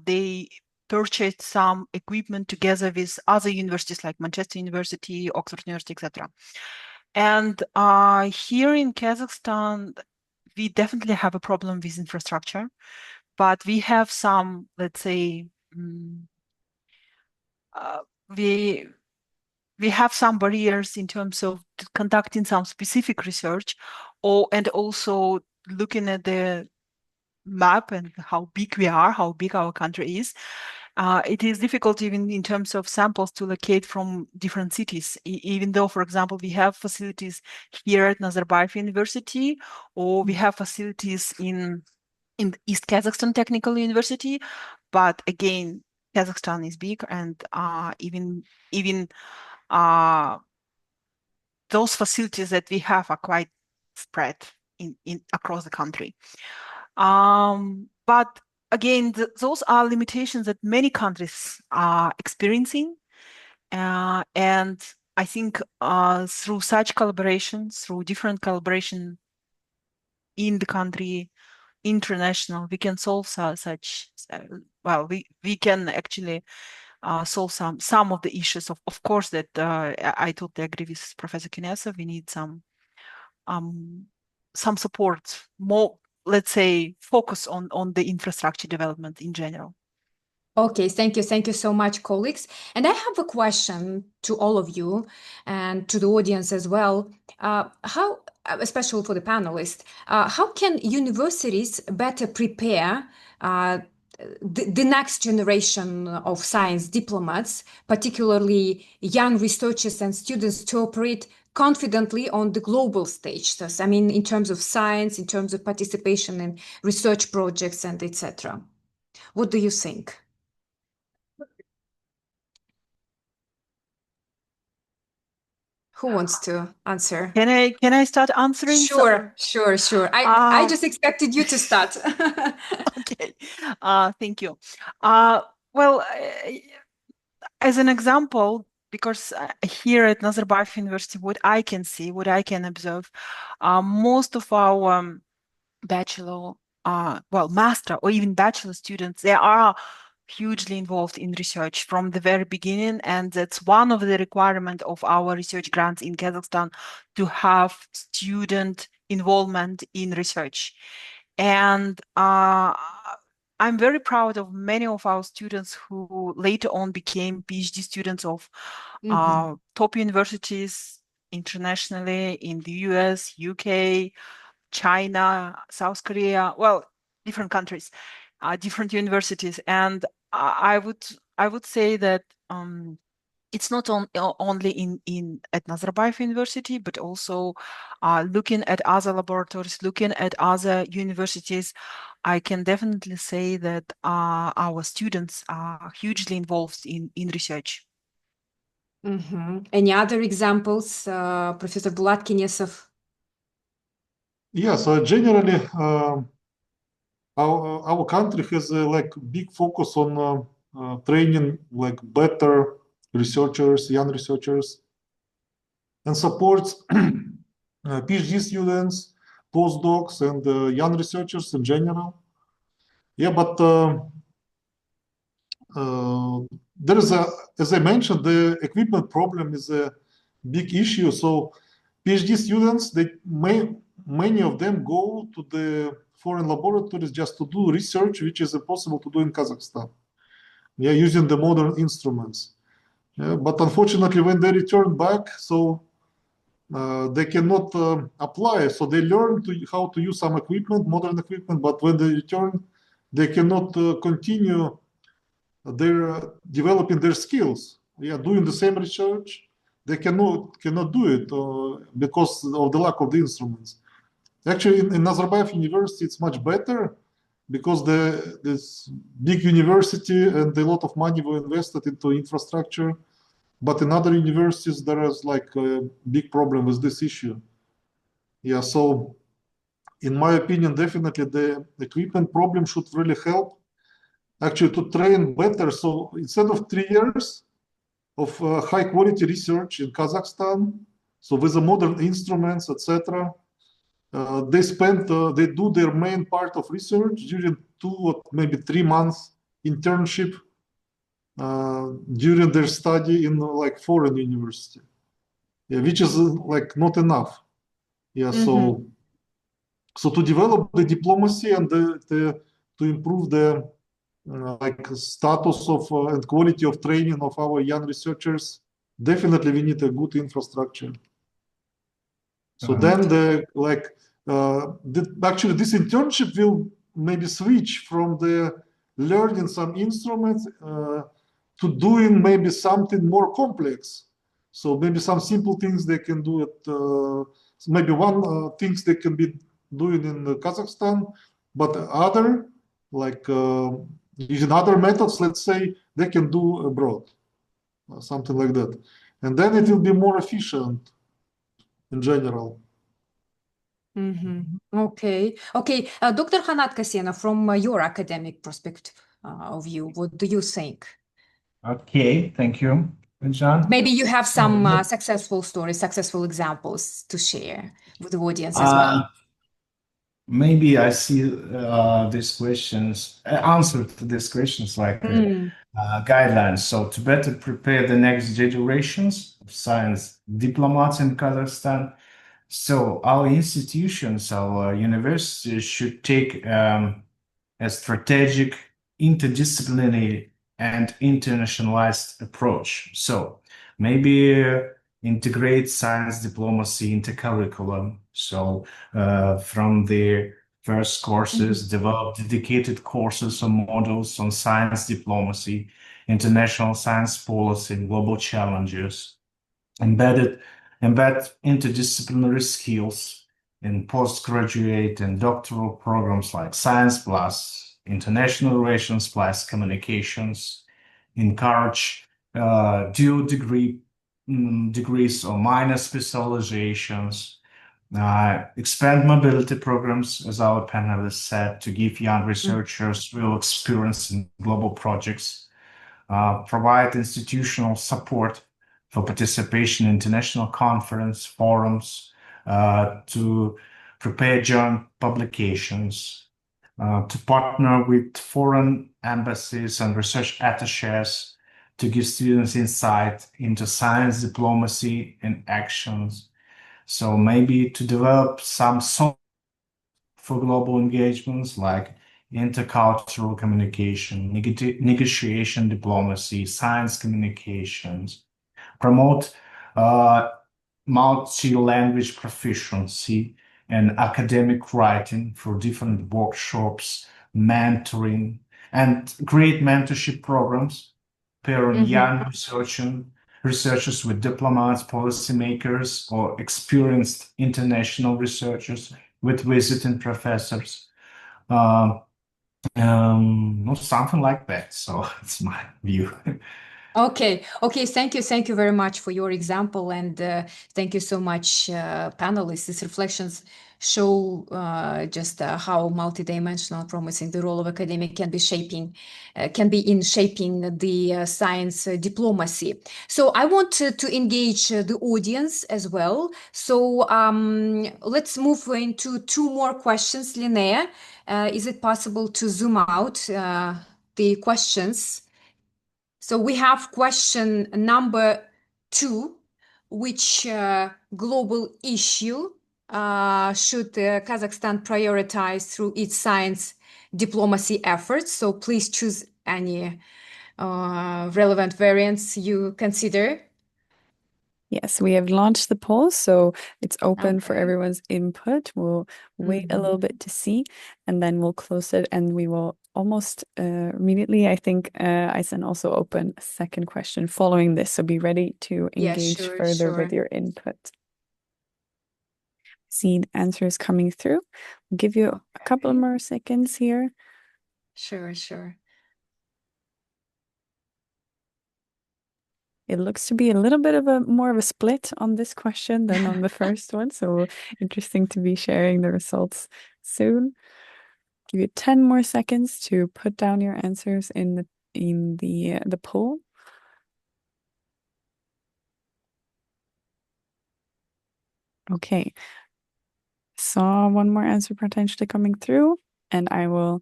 they purchased some equipment together with other universities like Manchester University, Oxford University, etc. And here in Kazakhstan, we definitely have a problem with infrastructure, but we have some, let's say, we have some barriers in terms of conducting some specific research, and also looking at the map and how big we are, how big our country is. It is difficult even in terms of samples to locate from different cities, even though, for example, we have facilities here at Nazarbayev University, or we have facilities in East Kazakhstan Technical University. But again, Kazakhstan is big, and even those facilities that we have are quite spread in across the country. But again, those are limitations that many countries are experiencing. And I think through such collaboration, through different collaboration in the country, international, we can solve such well, we can actually solve some of the issues. Of course, that I totally agree with Professor Kinesov. We need some support, more, let's say, focus on the infrastructure development in general. Okay, thank you. Thank you so much, colleagues. And I have a question to all of you and to the audience as well. How, especially for the panelists, how can universities better prepare the next generation of science diplomats, particularly young researchers and students, to operate confidently on the global stage? So, I mean, in terms of science, in terms of participation in research projects, and etc. What do you think? Who wants to answer? Can I start answering? Sure. I just expected you to start. Okay. Thank you. Well, as an example, because here at Nazarbayev University, what I can see, what I can observe, most of our bachelor, master or even bachelor students, they are hugely involved in research from the very beginning, and that's one of the requirements of our research grants in Kazakhstan, to have student involvement in research. And I'm very proud of many of our students who later on became PhD students of top universities internationally in the US, UK, China, South Korea, well, different countries, different universities. And I would say that it's not only in at Nazarbayev University, but also looking at other laboratories, looking at other universities. I can definitely say that our students are hugely involved in research. Any other examples, Professor Bulat Kinesov? Yeah, so generally, our country has like big focus on training like better researchers, young researchers, and supports PhD students, postdocs, and young researchers in general. Yeah, but there is as I mentioned, the equipment problem is a big issue. So PhD students, many of them go to the foreign laboratories just to do research, which is impossible to do in Kazakhstan. Yeah, using the modern instruments. Yeah, but unfortunately, when they return back, so they cannot apply. So they learn how to use some equipment, modern equipment, but when they return, they cannot continue their developing their skills. Yeah, doing the same research, they cannot do it because of the lack of the instruments. Actually, in Nazarbayev University, it's much better because this big university and a lot of money were invested into infrastructure. But in other universities, there is like a big problem with this issue. Yeah, so in my opinion, definitely the equipment problem should really help actually to train better. So instead of 3 years of high quality research in Kazakhstan, so with the modern instruments, etc., they do their main part of research during 2 or maybe 3 months internship during their study in like foreign university, yeah, which is like not enough. Yeah, so to develop the diplomacy and to improve the like status of and quality of training of our young researchers, definitely we need a good infrastructure. So then actually this internship will maybe switch from the learning some instruments to doing maybe something more complex. So maybe some simple things they can do at maybe one things they can be doing in Kazakhstan, but other like using other methods, let's say, they can do abroad, something like that. And then it will be more efficient in general. Okay. Dr. Hanat Kasena, from your academic perspective of view, what do you think? Okay, thank you. John? Maybe you have some Yeah. successful stories, successful examples to share with the audience as well. Maybe I see these questions, answer to these questions like guidelines. So to better prepare the next generations of science diplomats in Kazakhstan, so our institutions, our universities should take a strategic, interdisciplinary, and internationalized approach. So maybe integrate science diplomacy into curriculum. So from the first courses, develop dedicated courses or modules on science diplomacy, international science policy, global challenges, embed interdisciplinary skills in postgraduate and doctoral programs like Science Plus, International Relations Plus Communications, encourage dual degrees or minor specializations, expand mobility programs, as our panelists said, to give young researchers real experience in global projects, provide institutional support for participation in international conference forums, to prepare joint publications, to partner with foreign embassies and research attaches to give students insight into science diplomacy and actions. So maybe to develop some for global engagements like intercultural communication, negotiation diplomacy, science communications, promote multi-language proficiency and academic writing for different workshops, mentoring, and create mentorship programs, pairing young researchers with diplomats, policymakers, or experienced international researchers with visiting professors. Something like that. So it's my view. Okay. Thank you very much for your example, and thank you so much, panelists. These reflections show just how multidimensional, promising the role of academic can be in shaping the science diplomacy. So I want to engage the audience as well. So let's move into two more questions. Linnea, is it possible to zoom out the questions? So we have question number 2, which global issue should Kazakhstan prioritize through its science diplomacy efforts? So please choose any relevant variants you consider. Yes, we have launched the poll, so it's open for everyone's input. We'll wait a little bit to see, and then we'll close it, and we will almost immediately, I think, Aysen also open a second question following this, so be ready to engage further with your input. See the answers coming through. I'll give you a couple more seconds here. Sure. It looks to be a little bit of more of a split on this question than on the first one. So interesting to be sharing the results soon. Give you 10 more seconds to put down your answers in the poll. Okay. Saw one more answer potentially coming through, and I will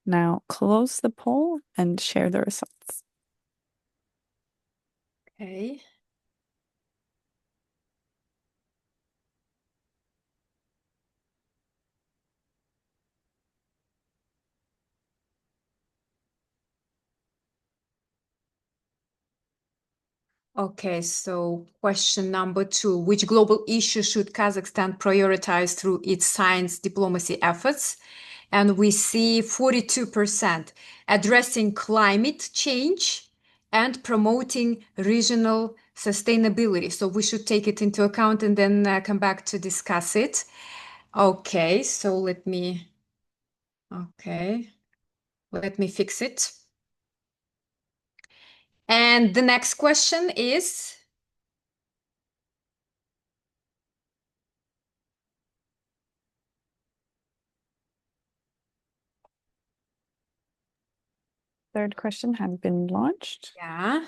now close the poll and share the results. Okay. Okay, so question number 2, which global issue should Kazakhstan prioritize through its science diplomacy efforts? And we see 42% addressing climate change and promoting regional sustainability. So we should take it into account and then come back to discuss it. Okay, so let me fix it. And the next question is, third question has been launched. yeah.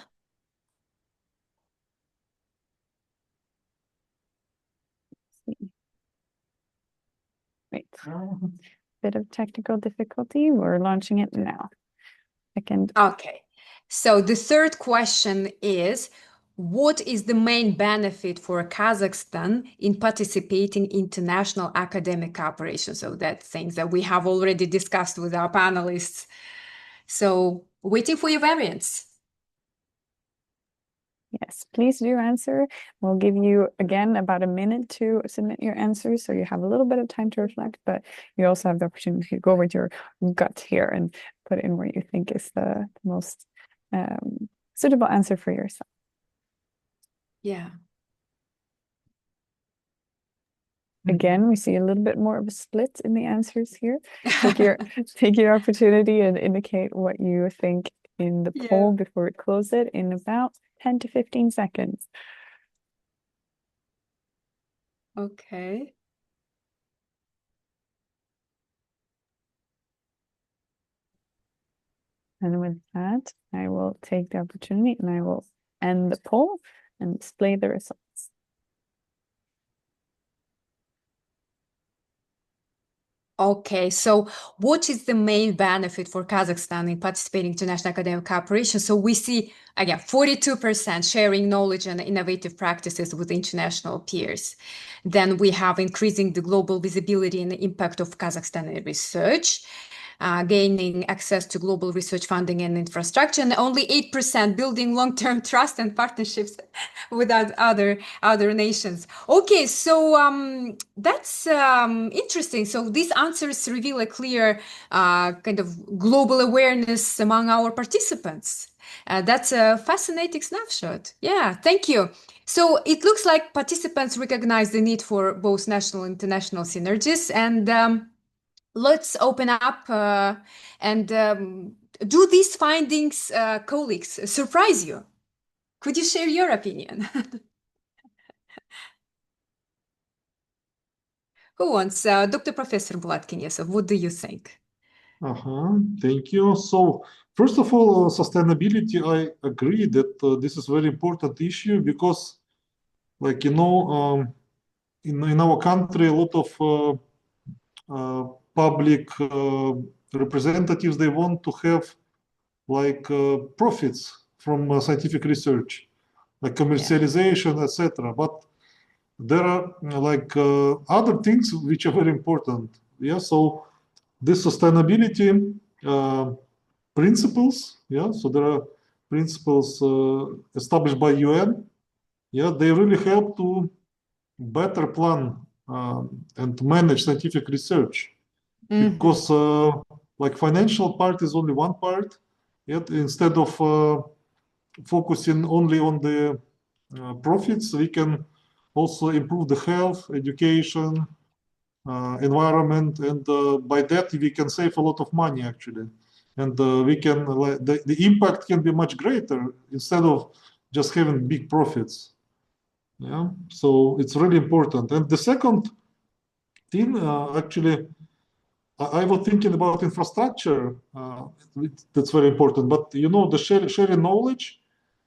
Wait, bit of technical difficulty. We're launching it now. Okay. So the third question is, what is the main benefit for Kazakhstan in participating in international academic cooperation? So that's things that we have already discussed with our panelists. So waiting for your variants. Yes, please do answer. We'll give you, again, about a minute to submit your answers, so you have a little bit of time to reflect, but you also have the opportunity to go with your gut here and put in where you think is the most suitable answer for yourself. Yeah. Again, we see a little bit more of a split in the answers here. Take your opportunity and indicate what you think in the poll before we close it in about 10 to 15 seconds. Okay. And with that, I will take the opportunity and I will end the poll and display the results. Okay, so what is the main benefit for Kazakhstan in participating in international academic cooperation? So we see, again, 42% sharing knowledge and innovative practices with international peers. Then we have increasing the global visibility and the impact of Kazakhstan in research, gaining access to global research funding and infrastructure, and only 8% building long-term trust and partnerships with other nations. Okay, so that's interesting. So these answers reveal a clear kind of global awareness among our participants. That's a fascinating snapshot. Yeah, thank you. So it looks like participants recognize the need for both national and international synergies, and let's open up and do these findings, colleagues, surprise you? Could you share your opinion? Who wants? Dr. Professor Bulat-Kinesov, what do you think? Thank you. So, first of all, sustainability, I agree that this is a very important issue because, like, in our country, a lot of public representatives, they want to have like profits from scientific research, like commercialization, etc. But there are like other things which are very important. So this sustainability principles, so there are principles established by UN. They really help to better plan and manage scientific research, because like financial part is only one part. Instead of focusing only on the profits, we can also improve the health, education, environment, and by that we can save a lot of money actually, and we can the impact can be much greater instead of just having big profits. So it's really important. And the second thing, actually, I was thinking about infrastructure. That's very important. But the sharing knowledge,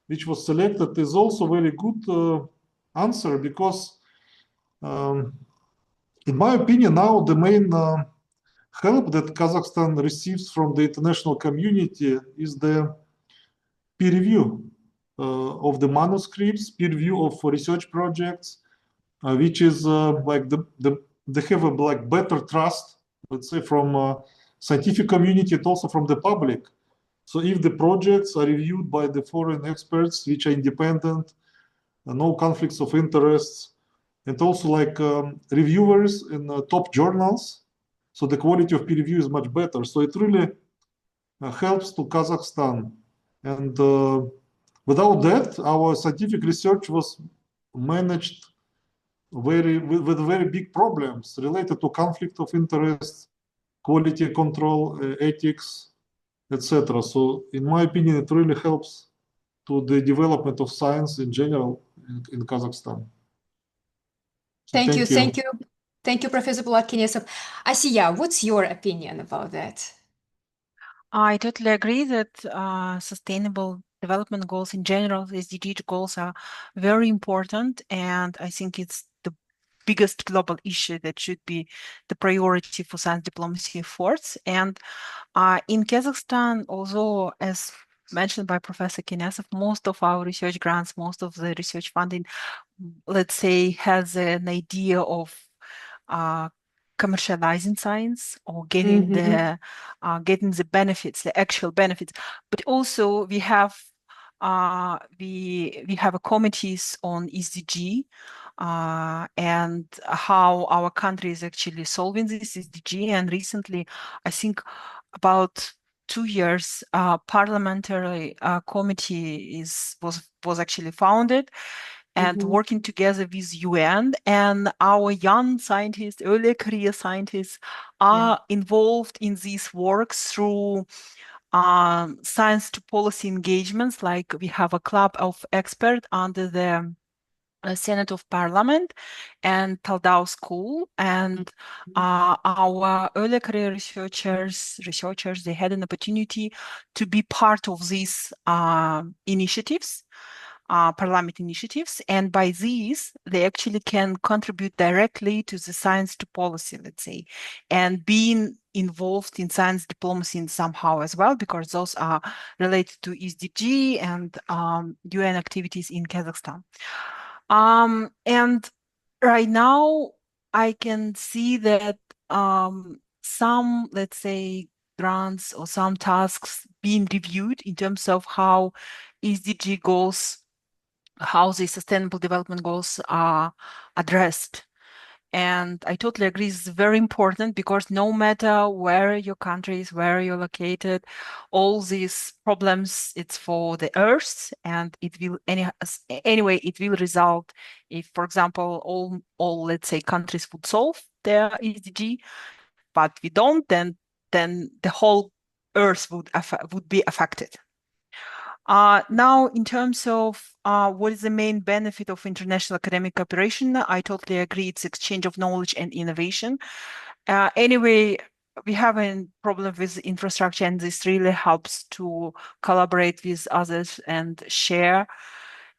which was selected, is also very good answer, because, in my opinion, now the main help that Kazakhstan receives from the international community is the peer review of the manuscripts, peer review of research projects, which is like they have a like better trust, let's say, from scientific community and also from the public. So if the projects are reviewed by the foreign experts, which are independent, no conflicts of interests, and also like reviewers in top journals, so the quality of peer review is much better. So it really helps to Kazakhstan. And without that, our scientific research was managed with very big problems related to conflict of interest, quality control, ethics, etc. So in my opinion, it really helps to the development of science in general in Kazakhstan. So Thank you, Professor Bulat-Kinesov. Asiya, what's your opinion about that? I totally agree that sustainable development goals in general, SDG goals, are very important, and I think it's the biggest global issue that should be the priority for science diplomacy efforts. And in Kazakhstan, although as mentioned by Professor Kinesov, most of our research grants, most of the research funding, let's say, has an idea of commercializing science or getting the benefits, the actual benefits. But also we have we have a committees on SDG and how our country is actually solving this SDG. And recently, I think about 2 years, parliamentary committee was actually founded and working together with UN, and our young scientists, early career scientists are involved in these works through science to policy engagements. Like we have a club of experts under the Senate of Parliament and Taldau School, and our early career researchers, they had an opportunity to be part of these initiatives, parliament initiatives, and by these they actually can contribute directly to the science to policy, let's say, and being involved in science diplomacy in somehow as well, because those are related to SDG and UN activities in Kazakhstan. And right now I can see that some, let's say, grants or some tasks being reviewed in terms of how SDG goals, how the sustainable development goals are addressed. And I totally agree, it's very important, because no matter where your country is, where you're located, all these problems, it's for the earth, and it will anyway, it will result if, for example, all let's say countries would solve their SDG, but we don't, then the whole earth would be affected. Now, in terms of what is the main benefit of international academic cooperation, I totally agree. It's exchange of knowledge and innovation. Anyway, we have a problem with infrastructure, and this really helps to collaborate with others and share.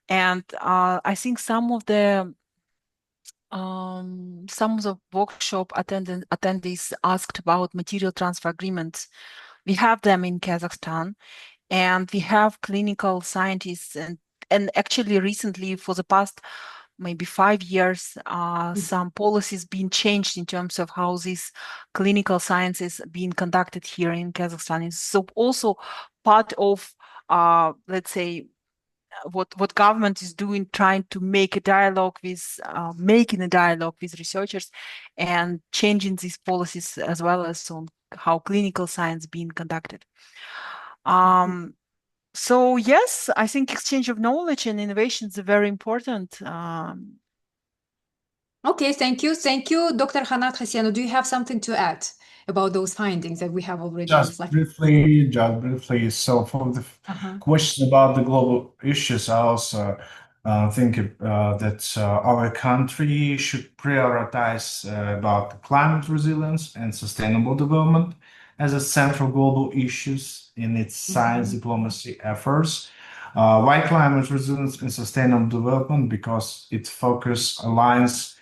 And I think some of the workshop attendees asked about material transfer agreements. We have them in Kazakhstan. And we have clinical scientists, and actually recently, for the past maybe 5 years, some policies being changed in terms of how this clinical science is being conducted here in Kazakhstan. Is so also part of, let's say, what government is doing, trying to make a dialogue with, making a dialogue with researchers and changing these policies as well as on how clinical science being conducted. So yes, I think exchange of knowledge and innovation is very important. Okay, thank you. Thank you. Dr. Hanat Hasiano, do you have something to add about those findings that we have already Just briefly. So for the question about the global issues, I also think that our country should prioritize about climate resilience and sustainable development as a central global issues in its science diplomacy efforts. Why climate resilience and sustainable development? Because its focus aligns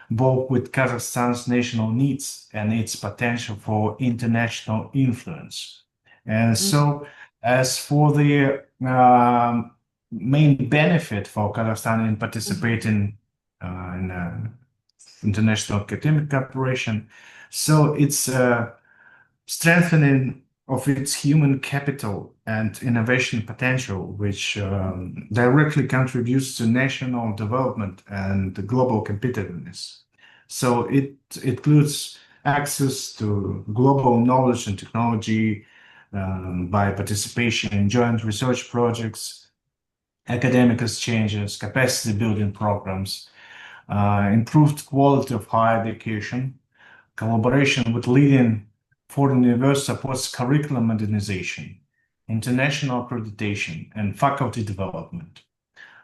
both with Kazakhstan's national needs and its potential for international influence. And so, as for the main benefit for Kazakhstan in participating in international academic cooperation, so it's strengthening of its human capital and innovation potential, which directly contributes to national development and the global competitiveness. So it includes access to global knowledge and technology by participation in joint research projects, academic exchanges, capacity building programs, improved quality of higher education, collaboration with leading foreign universities supports curriculum modernization, international accreditation, and faculty development.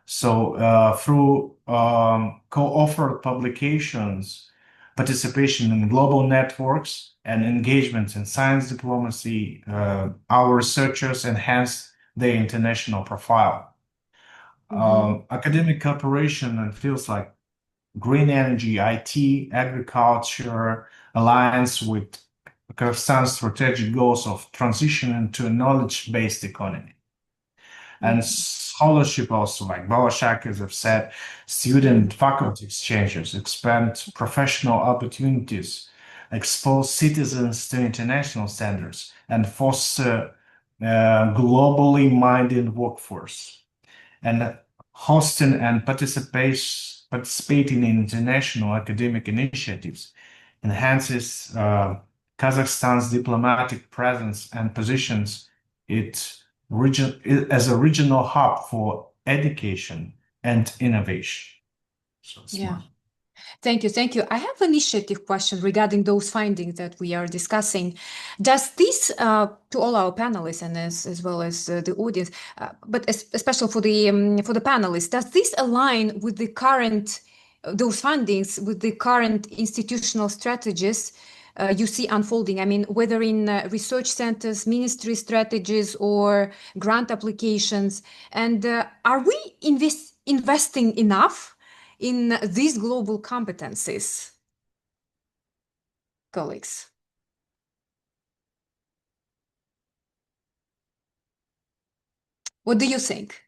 So through co-authored publications, participation in global networks, and engagement in science diplomacy, our researchers enhance their international profile. Academic cooperation and feels like green energy, IT, agriculture, alliance with Kazakhstan's strategic goals of transition to a knowledge-based economy. And scholarship also, like Balashak, as I've said, student faculty exchanges, expand professional opportunities, expose citizens to international standards, and foster globally minded workforce. And hosting and participating in international academic initiatives enhances Kazakhstan's diplomatic presence and positions it as a regional hub for education and innovation. So yeah. Thank you. Thank you. I have an initiative question regarding those findings that we are discussing. Does this, to all our panelists and as well as the audience, but especially for the panelists, does this align with the current, those findings with the current institutional strategies you see unfolding? I mean, whether in research centers, ministry strategies, or grant applications, and are we investing enough in these global competencies, colleagues? What do you think?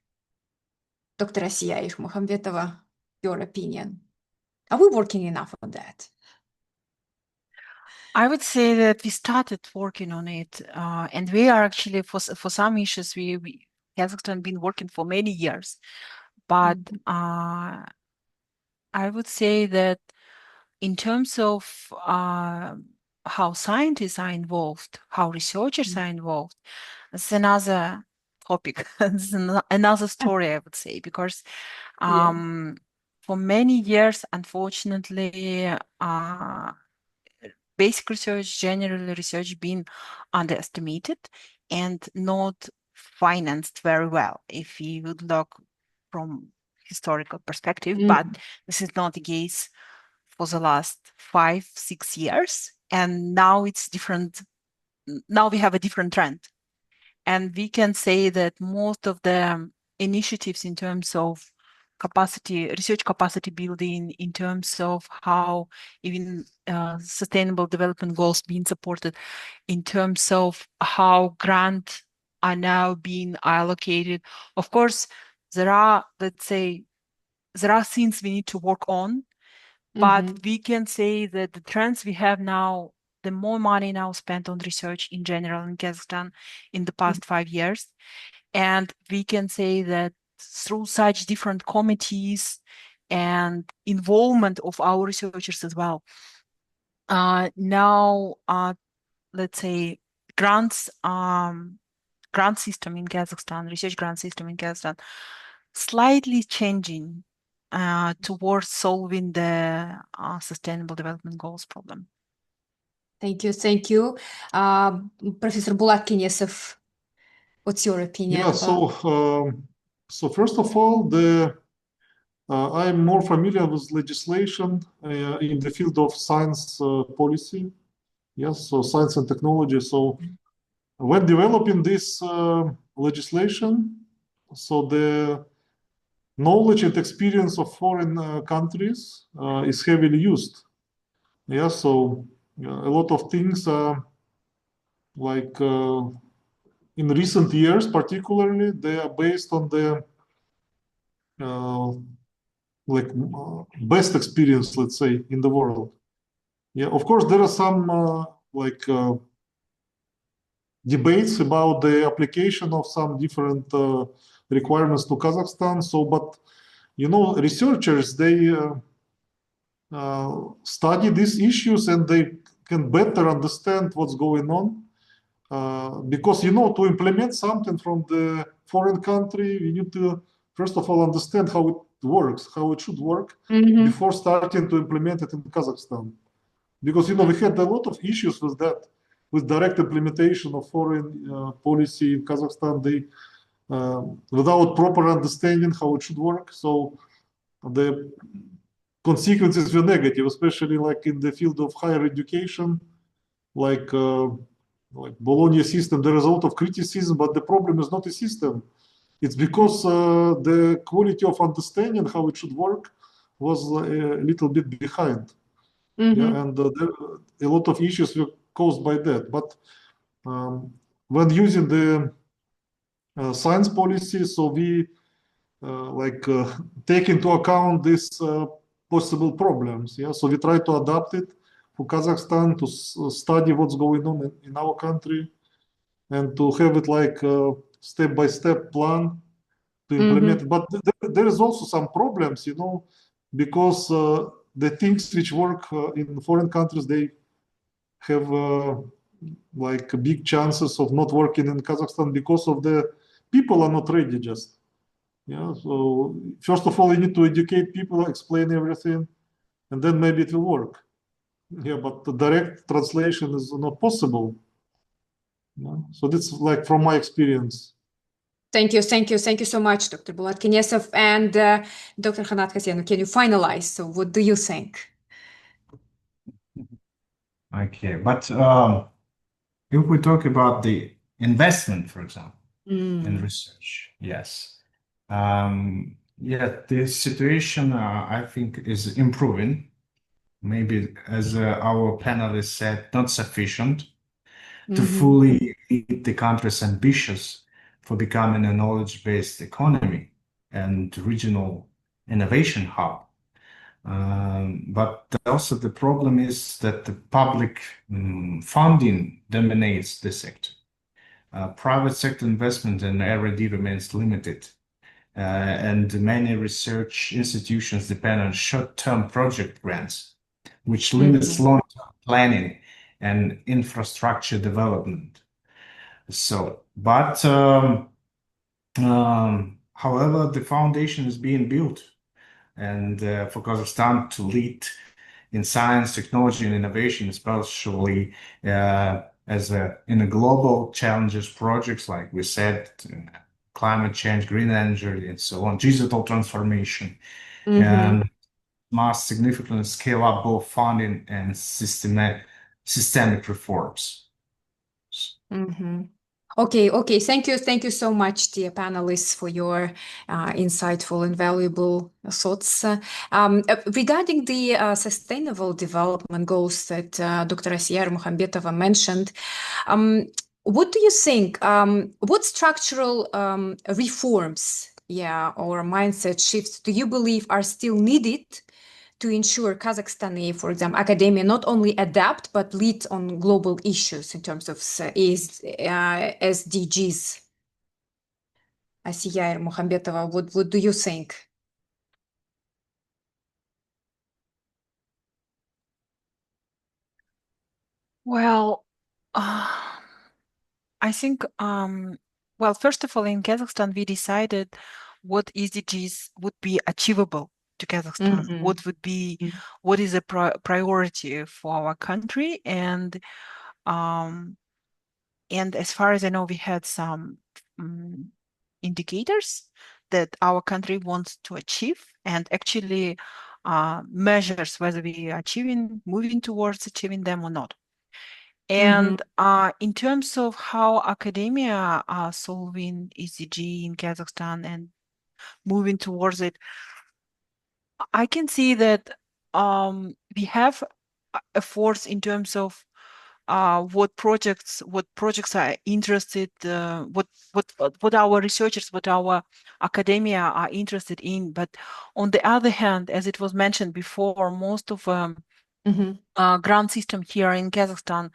Dr. Asiya Ikhmuhamvetova, your opinion. Are we working enough on that? I would say that we started working on it, and we are actually, for some issues, Kazakhstan been working for many years. But I would say that in terms of how scientists are involved, how researchers are involved, it's another topic, it's another story, I would say, because for many years, unfortunately, basic research, general research, been underestimated and not financed very well, if you would look from historical perspective. But this is not the case for the last 5-6 years, and now it's different. Now we have a different trend, and we can say that most of the initiatives in terms of research capacity building, in terms of how even sustainable development goals being supported, in terms of how grants are now being allocated. Of course, there are, let's say, there are things we need to work on, but we can say that the trends we have now, the more money now spent on research in general in Kazakhstan in the past 5 years, and we can say that through such different committees and involvement of our researchers as well, now, let's say, grant system in Kazakhstan, research grant system in Kazakhstan, slightly changing towards solving the sustainable development goals problem. Thank you. Thank you. Professor Bulat Kinesev, what's your opinion? Yeah, so first of all, I'm more familiar with legislation in the field of science policy. Yes, so science and technology. So when developing this legislation, so the knowledge and experience of foreign countries is heavily used. Yeah, so a lot of things like in recent years, particularly, they are based on the best experience, let's say, in the world. Yeah, of course, there are some debates about the application of some different requirements to Kazakhstan. So, but you know, researchers, they study these issues and they can better understand what's going on. Because, you know, to implement something from the foreign country, we need to, first of all, understand how it works, how it should work before starting to implement it in Kazakhstan. Because, you know, we had a lot of issues with that, with direct implementation of foreign policy in Kazakhstan, without proper understanding how it should work. So the consequences were negative, especially like in the field of higher education, like Bologna system. There is a lot of criticism, but the problem is not the system. It's because the quality of understanding how it should work was a little bit behind. Mm-hmm. Yeah, and a lot of issues were caused by that. But when using the science policy, so we take into account these possible problems. Yeah, so we try to adapt it for Kazakhstan to study what's going on in our country and to have it like a step-by-step plan to implement it. But there is also some problems, you know, because the things which work in foreign countries, they have like big chances of not working in Kazakhstan because of the people are not ready just. Yeah, so first of all, you need to educate people, explain everything, and then maybe it will work. Yeah, but the direct translation is not possible. Yeah, so that's like from my experience. Thank you so much, Dr. Bulat Kenesov and Dr. Khanat Kasyanov. Can you finalize? So what do you think? Okay, but if we talk about the investment, for example, in research, yes. Yeah, the situation, I think, is improving. Maybe, as our panelists said, not sufficient to fully meet the country's ambitions for becoming a knowledge-based economy and regional innovation hub. But also the problem is that the public funding dominates the sector. Private sector investment in R&D remains limited, and many research institutions depend on short-term project grants, which limits long-term planning and infrastructure development. So, but however, the foundation is being built, and for Kazakhstan to lead in science, technology, and innovation, especially in a global challenges projects, like we said, climate change, green energy, and so on, digital transformation, and must significantly scale up both funding and systemic reforms. Okay. Thank you so much, dear panelists, for your insightful and valuable thoughts. Regarding the sustainable development goals that Dr. Asiya Mukhambetova mentioned, what do you think? What structural reforms, or mindset shifts do you believe are still needed to ensure Kazakhstani, for example, academia not only adapt but lead on global issues in terms of SDGs? Asiya Mukhambetova, what do you think? Well, I think, well, first of all, in Kazakhstan, we decided what SDGs would be achievable to Kazakhstan, what is a priority for our country, and as far as I know, we had some indicators that our country wants to achieve, and actually measures whether we are moving towards achieving them or not. And in terms of how academia are solving SDG in Kazakhstan and moving towards it, I can see that we have a force in terms of what projects are interested, what our researchers, what our academia are interested in. But on the other hand, as it was mentioned before, most of grant system here in Kazakhstan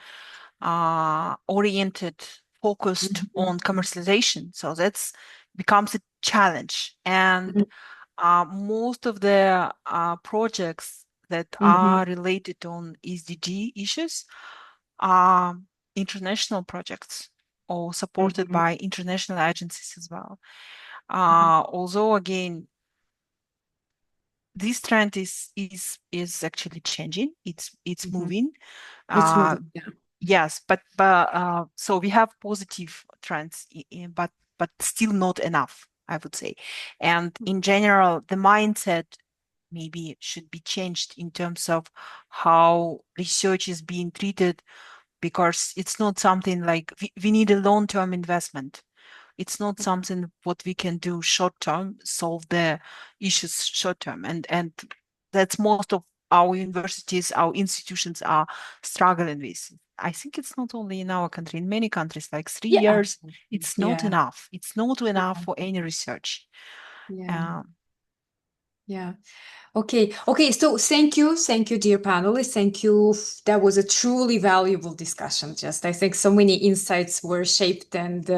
focused on commercialization, so that's becomes a challenge. And most of the projects that are related on SDG issues are international projects or supported by international agencies as well. Although again, this trend is actually changing. It's moving. It's moving, yeah. Yes, but so we have positive trends, but still not enough, I would say. And in general, the mindset maybe should be changed in terms of how research is being treated, because it's not something like we need a long-term investment. It's not something what we can do short-term, solve the issues short-term. And that's most of our universities, our institutions are struggling with. I think it's not only in our country, in many countries, like 3 years, it's not enough. It's not enough for any research. Yeah. Okay. So thank you, dear panelists. Thank you. That was a truly valuable discussion. I think so many insights were shaped, and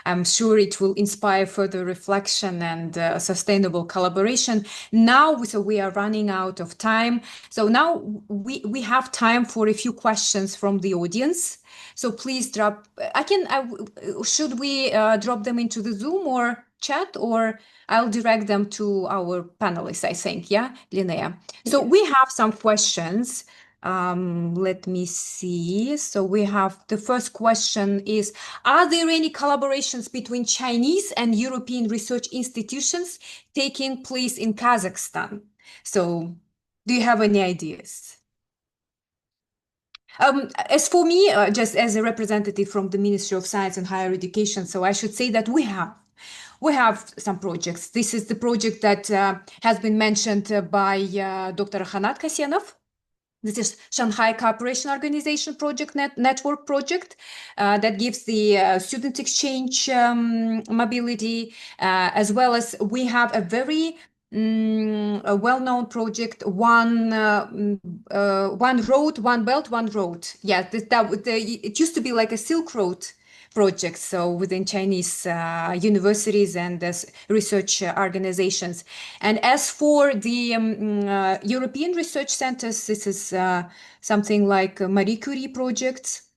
I'm sure it will inspire further reflection and sustainable collaboration. Now, we are running out of time. So now we have time for a few questions from the audience. So please drop. Should we drop them into the Zoom or chat, or I'll direct them to our panelists, I think. Yeah, Linnea. So we have some questions. Let me see. So we have the first question is, are there any collaborations between Chinese and European research institutions taking place in Kazakhstan? So do you have any ideas? As for me, just as a representative from the Ministry of Science and Higher Education, so I should say that we have some projects. This is the project that has been mentioned by Dr. Khanat Kasyanov. This is Shanghai Cooperation Organization Project Network Project that gives the student exchange mobility, as well as we have a very a well-known project, one road, one belt, one road. Yeah, it used to be like a Silk Road project, so within Chinese universities and research organizations. And as for the European research centers, this is something like Marie Curie projects,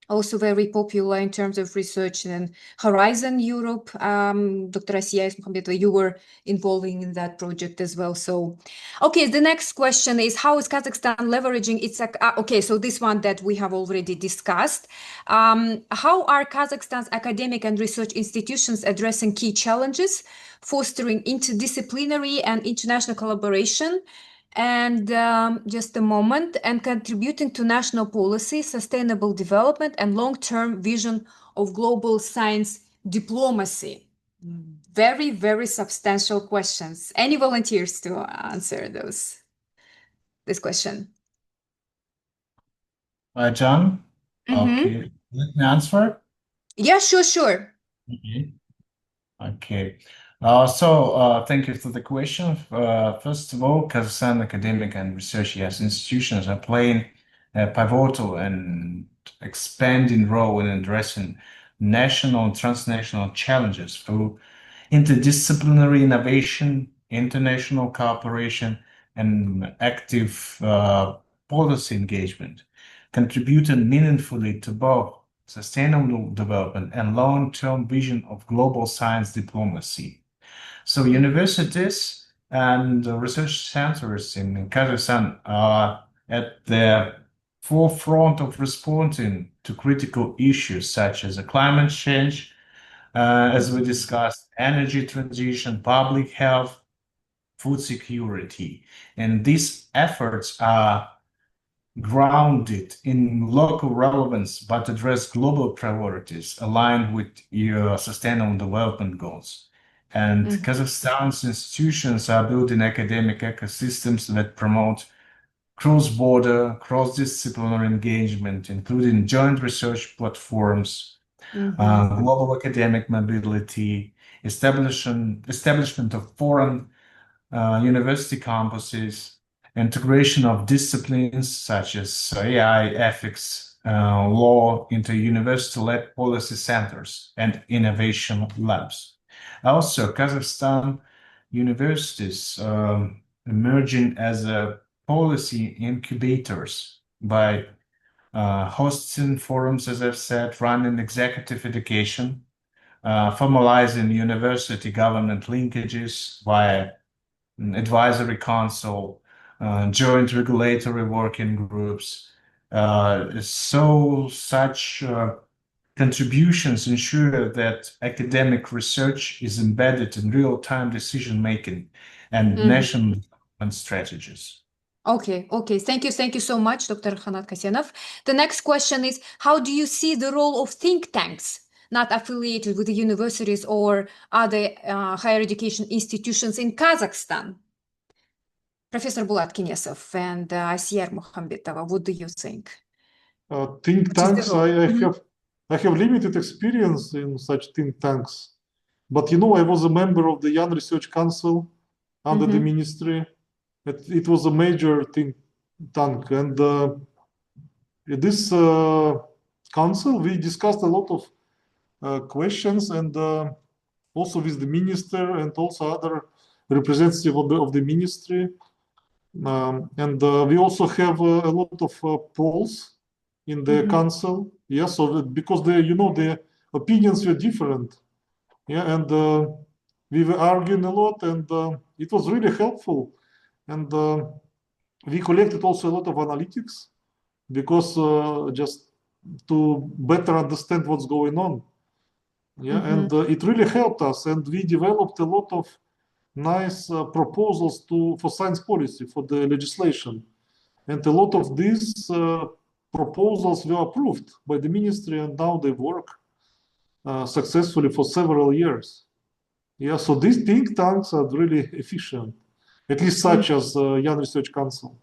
also very popular in terms of research. And Horizon Europe, Dr. Asiya Ismailova, you were involving in that project as well. So, okay, the next question is, how is Kazakhstan leveraging its... okay, so this one that we have already discussed. How are Kazakhstan's academic and research institutions addressing key challenges, fostering interdisciplinary and international collaboration, and just a moment, and contributing to national policy, sustainable development, and long-term vision of global science diplomacy? Very, very substantial questions. Any volunteers to answer this question? John? Okay, let me answer. Yeah, sure. Okay. Thank you for the question. First of all, Kazakhstan academic and research institutions are playing a pivotal and expanding role in addressing national and transnational challenges through interdisciplinary innovation, international cooperation, and active policy engagement, contributing meaningfully to both sustainable development and long-term vision of global science diplomacy. So universities and research centers in Kazakhstan are at the forefront of responding to critical issues such as climate change, as we discussed, energy transition, public health, food security. And these efforts are grounded in local relevance, but address global priorities aligned with your sustainable development goals. And Kazakhstan's institutions are building academic ecosystems that promote cross-border, cross-disciplinary engagement, including joint research platforms, global academic mobility, establishment of foreign university campuses, integration of disciplines such as AI, ethics, law into university-led policy centers and innovation labs. Also, Kazakhstan universities emerging as policy incubators by hosting forums, as I've said, running executive education, formalizing university government linkages via advisory council, joint regulatory working groups. Such contributions ensure that academic research is embedded in real-time decision-making and national development strategies. Okay. Thank you so much, Dr. Khanat Kasyanov. The next question is, how do you see the role of think tanks not affiliated with the universities or other higher education institutions in Kazakhstan? Professor Bulat Kinesov and Asier Mokhambetova, what do you think? Think What is the tanks, role? I have limited experience in such think tanks, but you know, I was a member of the Young Research Council under the ministry. It was a major think tank, and this council, we discussed a lot of questions, and also with the minister and also other representatives of the ministry. And we also have a lot of polls in the council. Yeah, so because the opinions were different. Yeah, and we were arguing a lot, and it was really helpful. And we collected also a lot of analytics because just to better understand what's going on. Yeah, and it really helped us, and we developed a lot of nice proposals for science policy, for the legislation. And a lot of these proposals were approved by the ministry, and now they work successfully for several years. Yeah, so these think tanks are really efficient, at least such as Young Research Council.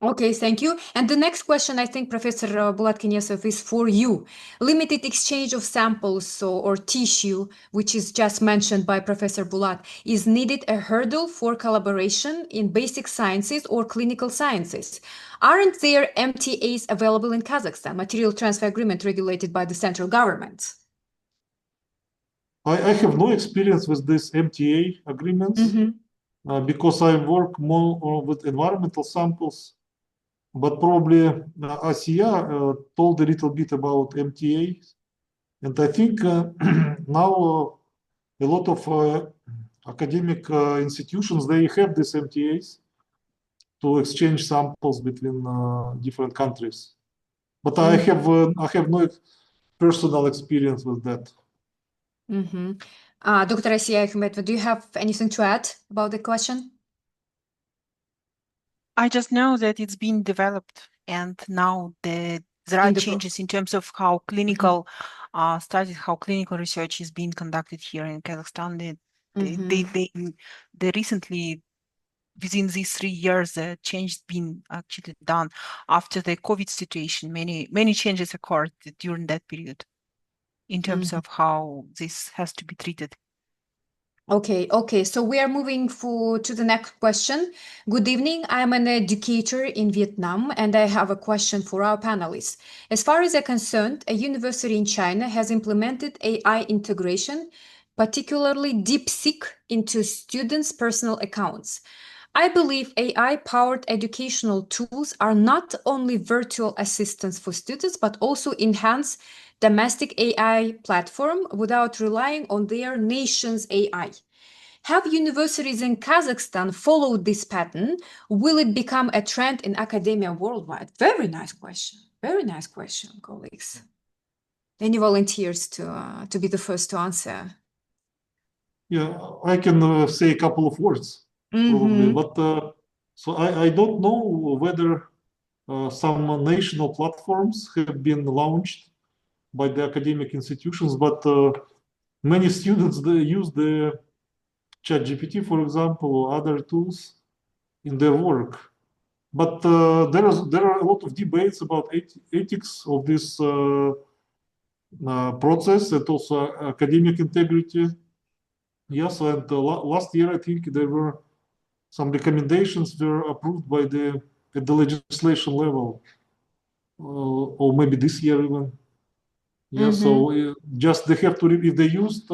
Okay, thank you. And the next question, I think, Professor Bulat Kinesov, is for you. Limited exchange of samples or tissue, which is just mentioned by Professor Bulat, is needed a hurdle for collaboration in basic sciences or clinical sciences. Aren't there MTAs available in Kazakhstan, material transfer agreement regulated by the central government? I have no experience with these MTA agreements because I work more with environmental samples. But probably Asiya told a little bit about MTA, and I think now a lot of academic institutions, they have these MTAs to exchange samples between different countries. But I have no personal experience with that. Dr. Asiya Akhmetova, do you have anything to add about the question? I just know that it's been developed, and now there are changes in terms of how clinical studies, how clinical research is being conducted here in Kazakhstan. They recently, within these 3 years, the change has been actually done after the COVID situation. Many changes occurred during that period in terms of how this has to be treated. Okay. So we are moving to the next question. Good evening. I'm an educator in Vietnam, and I have a question for our panelists. As far as I'm concerned, a university in China has implemented AI integration, particularly DeepSeek, into students' personal accounts. I believe AI-powered educational tools are not only virtual assistants for students, but also enhance domestic AI platform without relying on their nation's AI. Have universities in Kazakhstan followed this pattern? Will it become a trend in academia worldwide? Very nice question. Very nice question, colleagues. Any volunteers to be the first to answer? Yeah, I can say a couple of words probably, but so I don't know whether some national platforms have been launched by the academic institutions, but many students, they use the ChatGPT, for example, or other tools in their work. But there are a lot of debates about ethics of this process and also academic integrity. Yes, and last year I think there were some recommendations were approved by at the legislation level, or maybe this year even. Yeah, so just they have to, if they used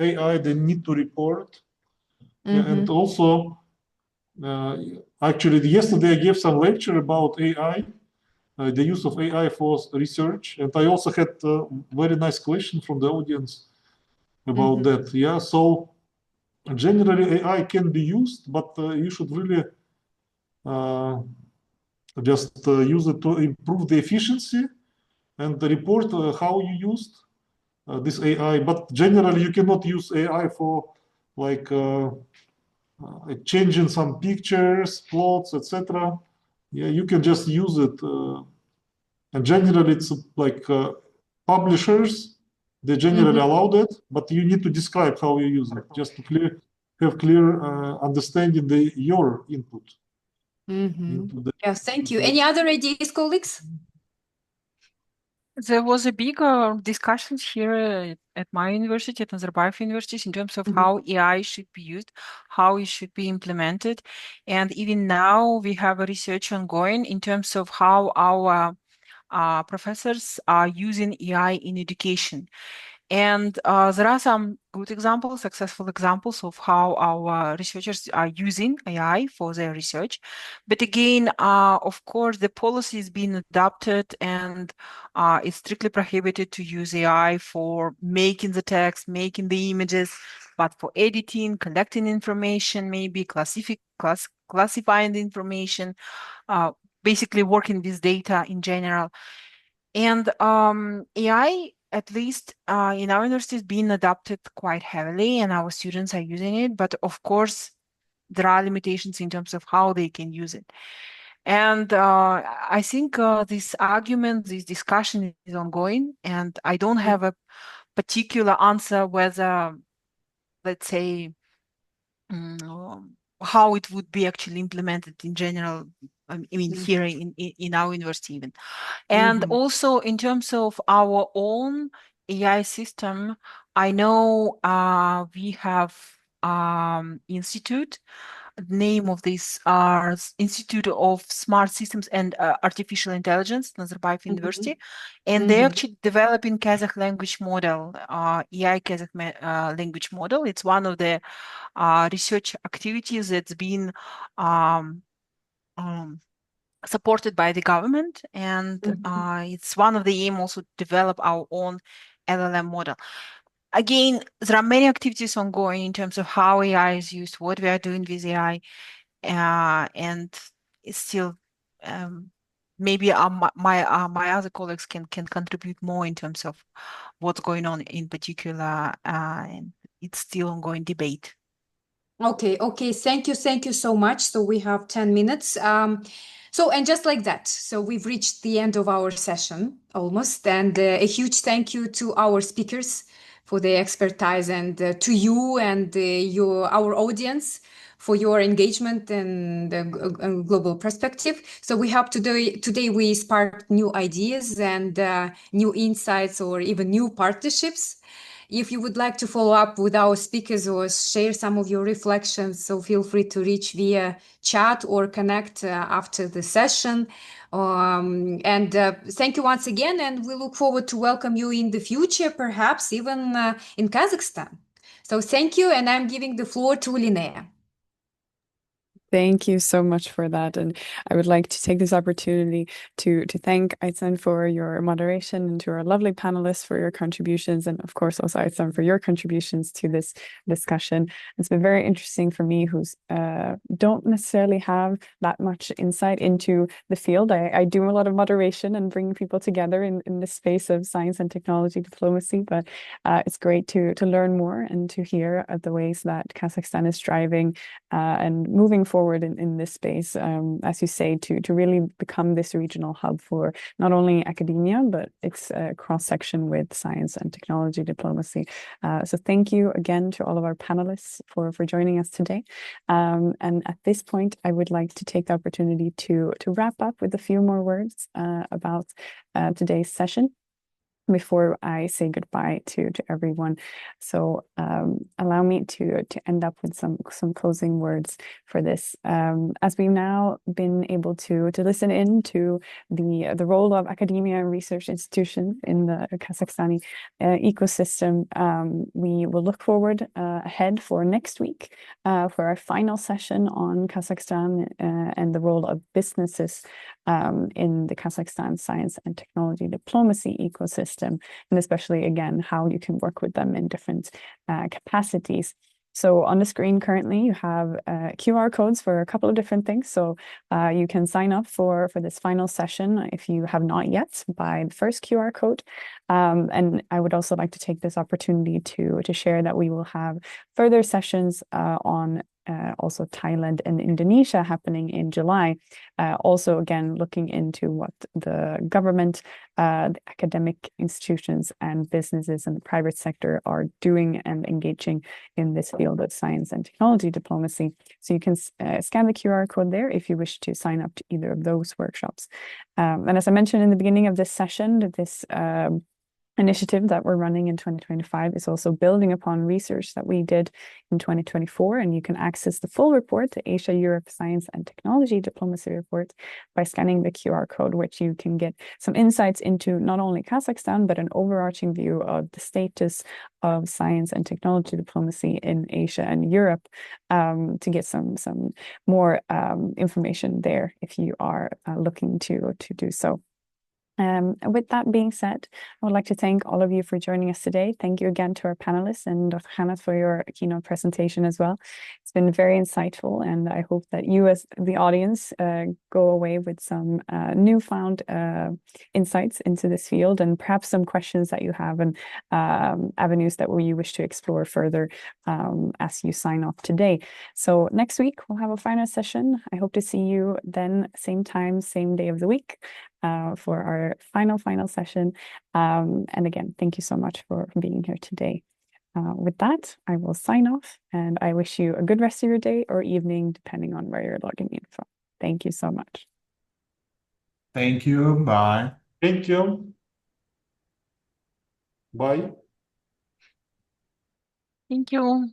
AI, they need to report. Yeah, and also, actually, yesterday I gave some lecture about AI, the use of AI for research, and I also had a very nice question from the audience about that. Yeah, so generally AI can be used, but you should really just use it to improve the efficiency and report how you used this AI. But generally, you cannot use AI for like changing some pictures, plots, etc. Yeah, you can just use it. And generally, it's like publishers, they generally allow that, but you need to describe how you use it, just to clear. have clear understanding your input. Mm-hmm. Yes, thank you. Any other ideas, colleagues? There was a big discussions here at my university, at Nazarbayev University, in terms of how AI should be used, how it should be implemented. And even now we have a research ongoing in terms of how our professors are using AI in education. And there are some good examples, successful examples of how our researchers are using AI for their research. But again, of course, the policy is being adopted and it's strictly prohibited to use AI for making the text, making the images, but for editing, collecting information, maybe classifying the information, basically working with data in general. And AI, at least in our university, is being adopted quite heavily, and our students are using it. But of course, there are limitations in terms of how they can use it. And I think this argument, this discussion is ongoing, and I don't have a particular answer whether, let's say, how it would be actually implemented in general. I mean, here in our university even. And also in terms of our own AI system, I know we have institute. The name of this Institute of Smart Systems and Artificial Intelligence, Nazarbayev University, and they're actually developing Kazakh language model, AI Kazakh language model. It's one of the research activities that's been supported by the government, and it's one of the aim also to develop our own LLM model. Again, there are many activities ongoing in terms of how AI is used, what we are doing with AI, and it's still maybe my other colleagues can contribute more in terms of what's going on in particular, and it's still ongoing debate. Okay, thank you so much. So we have 10 minutes. So, and just like that, so we've reached the end of our session almost, and a huge thank you to our speakers for their expertise, and to you and our audience for your engagement and global perspective. So we hope today we sparked new ideas and new insights, or even new partnerships. If you would like to follow up with our speakers or share some of your reflections, so feel free to reach via chat or connect after the session. And thank you once again, and we look forward to welcome you in the future, perhaps even in Kazakhstan. So thank you, and I'm giving the floor to Linnea. Thank you so much for that. And I would like to take this opportunity to thank Aysen for your moderation, and to our lovely panelists for your contributions, and of course also Aysen for your contributions to this discussion. It's been very interesting for me, who's don't necessarily have that much insight into the field. I do a lot of moderation and bring people together in the space of science and technology diplomacy, but it's great to learn more and to hear the ways that Kazakhstan is striving and moving forward in this space, as you say, to really become this regional hub for not only academia, but its cross-section with science and technology diplomacy. So thank you again to all of our panelists for joining us today. And at this point, I would like to take the opportunity to wrap up with a few more words about today's session before I say goodbye to everyone. So allow me to end up with some closing words for this. As we've now been able to listen in to the role of academia and research institutions in the Kazakhstani ecosystem, we will look forward ahead for next week for our final session on Kazakhstan and the role of businesses in the Kazakhstan science and technology diplomacy ecosystem, and especially, again, how you can work with them in different capacities. So on the screen currently, you have QR codes for a couple of different things. So you can sign up for this final session if you have not yet by the first QR code. And I would also like to take this opportunity to share that we will have further sessions on also Thailand and Indonesia happening in July. Also, again, looking into what the government, the academic institutions and businesses and the private sector are doing and engaging in this field of science and technology diplomacy. So you can scan the QR code there if you wish to sign up to either of those workshops. And as I mentioned in the beginning of this session, this initiative that we're running in 2025 is also building upon research that we did in 2024, and you can access the full report, the Asia-Europe Science and Technology Diplomacy Report, by scanning the QR code, which you can get some insights into not only Kazakhstan, but an overarching view of the status of science and technology diplomacy in Asia and Europe, to get some more information there if you are looking to do so. With that being said, I would like to thank all of you for joining us today. Thank you again to our panelists and Dr. Khanat for your keynote presentation as well. It's been very insightful, and I hope that you as the audience go away with some newfound insights into this field, and perhaps some questions that you have and avenues that you wish to explore further as you sign off today. So next week, we'll have a final session. I hope to see you then, same time, same day of the week, for our final session. And again, thank you so much for being here today. With that, I will sign off, and I wish you a good rest of your day or evening, depending on where you're logging in from. Thank you so much. Thank you. Bye. Thank you. Bye. Thank you.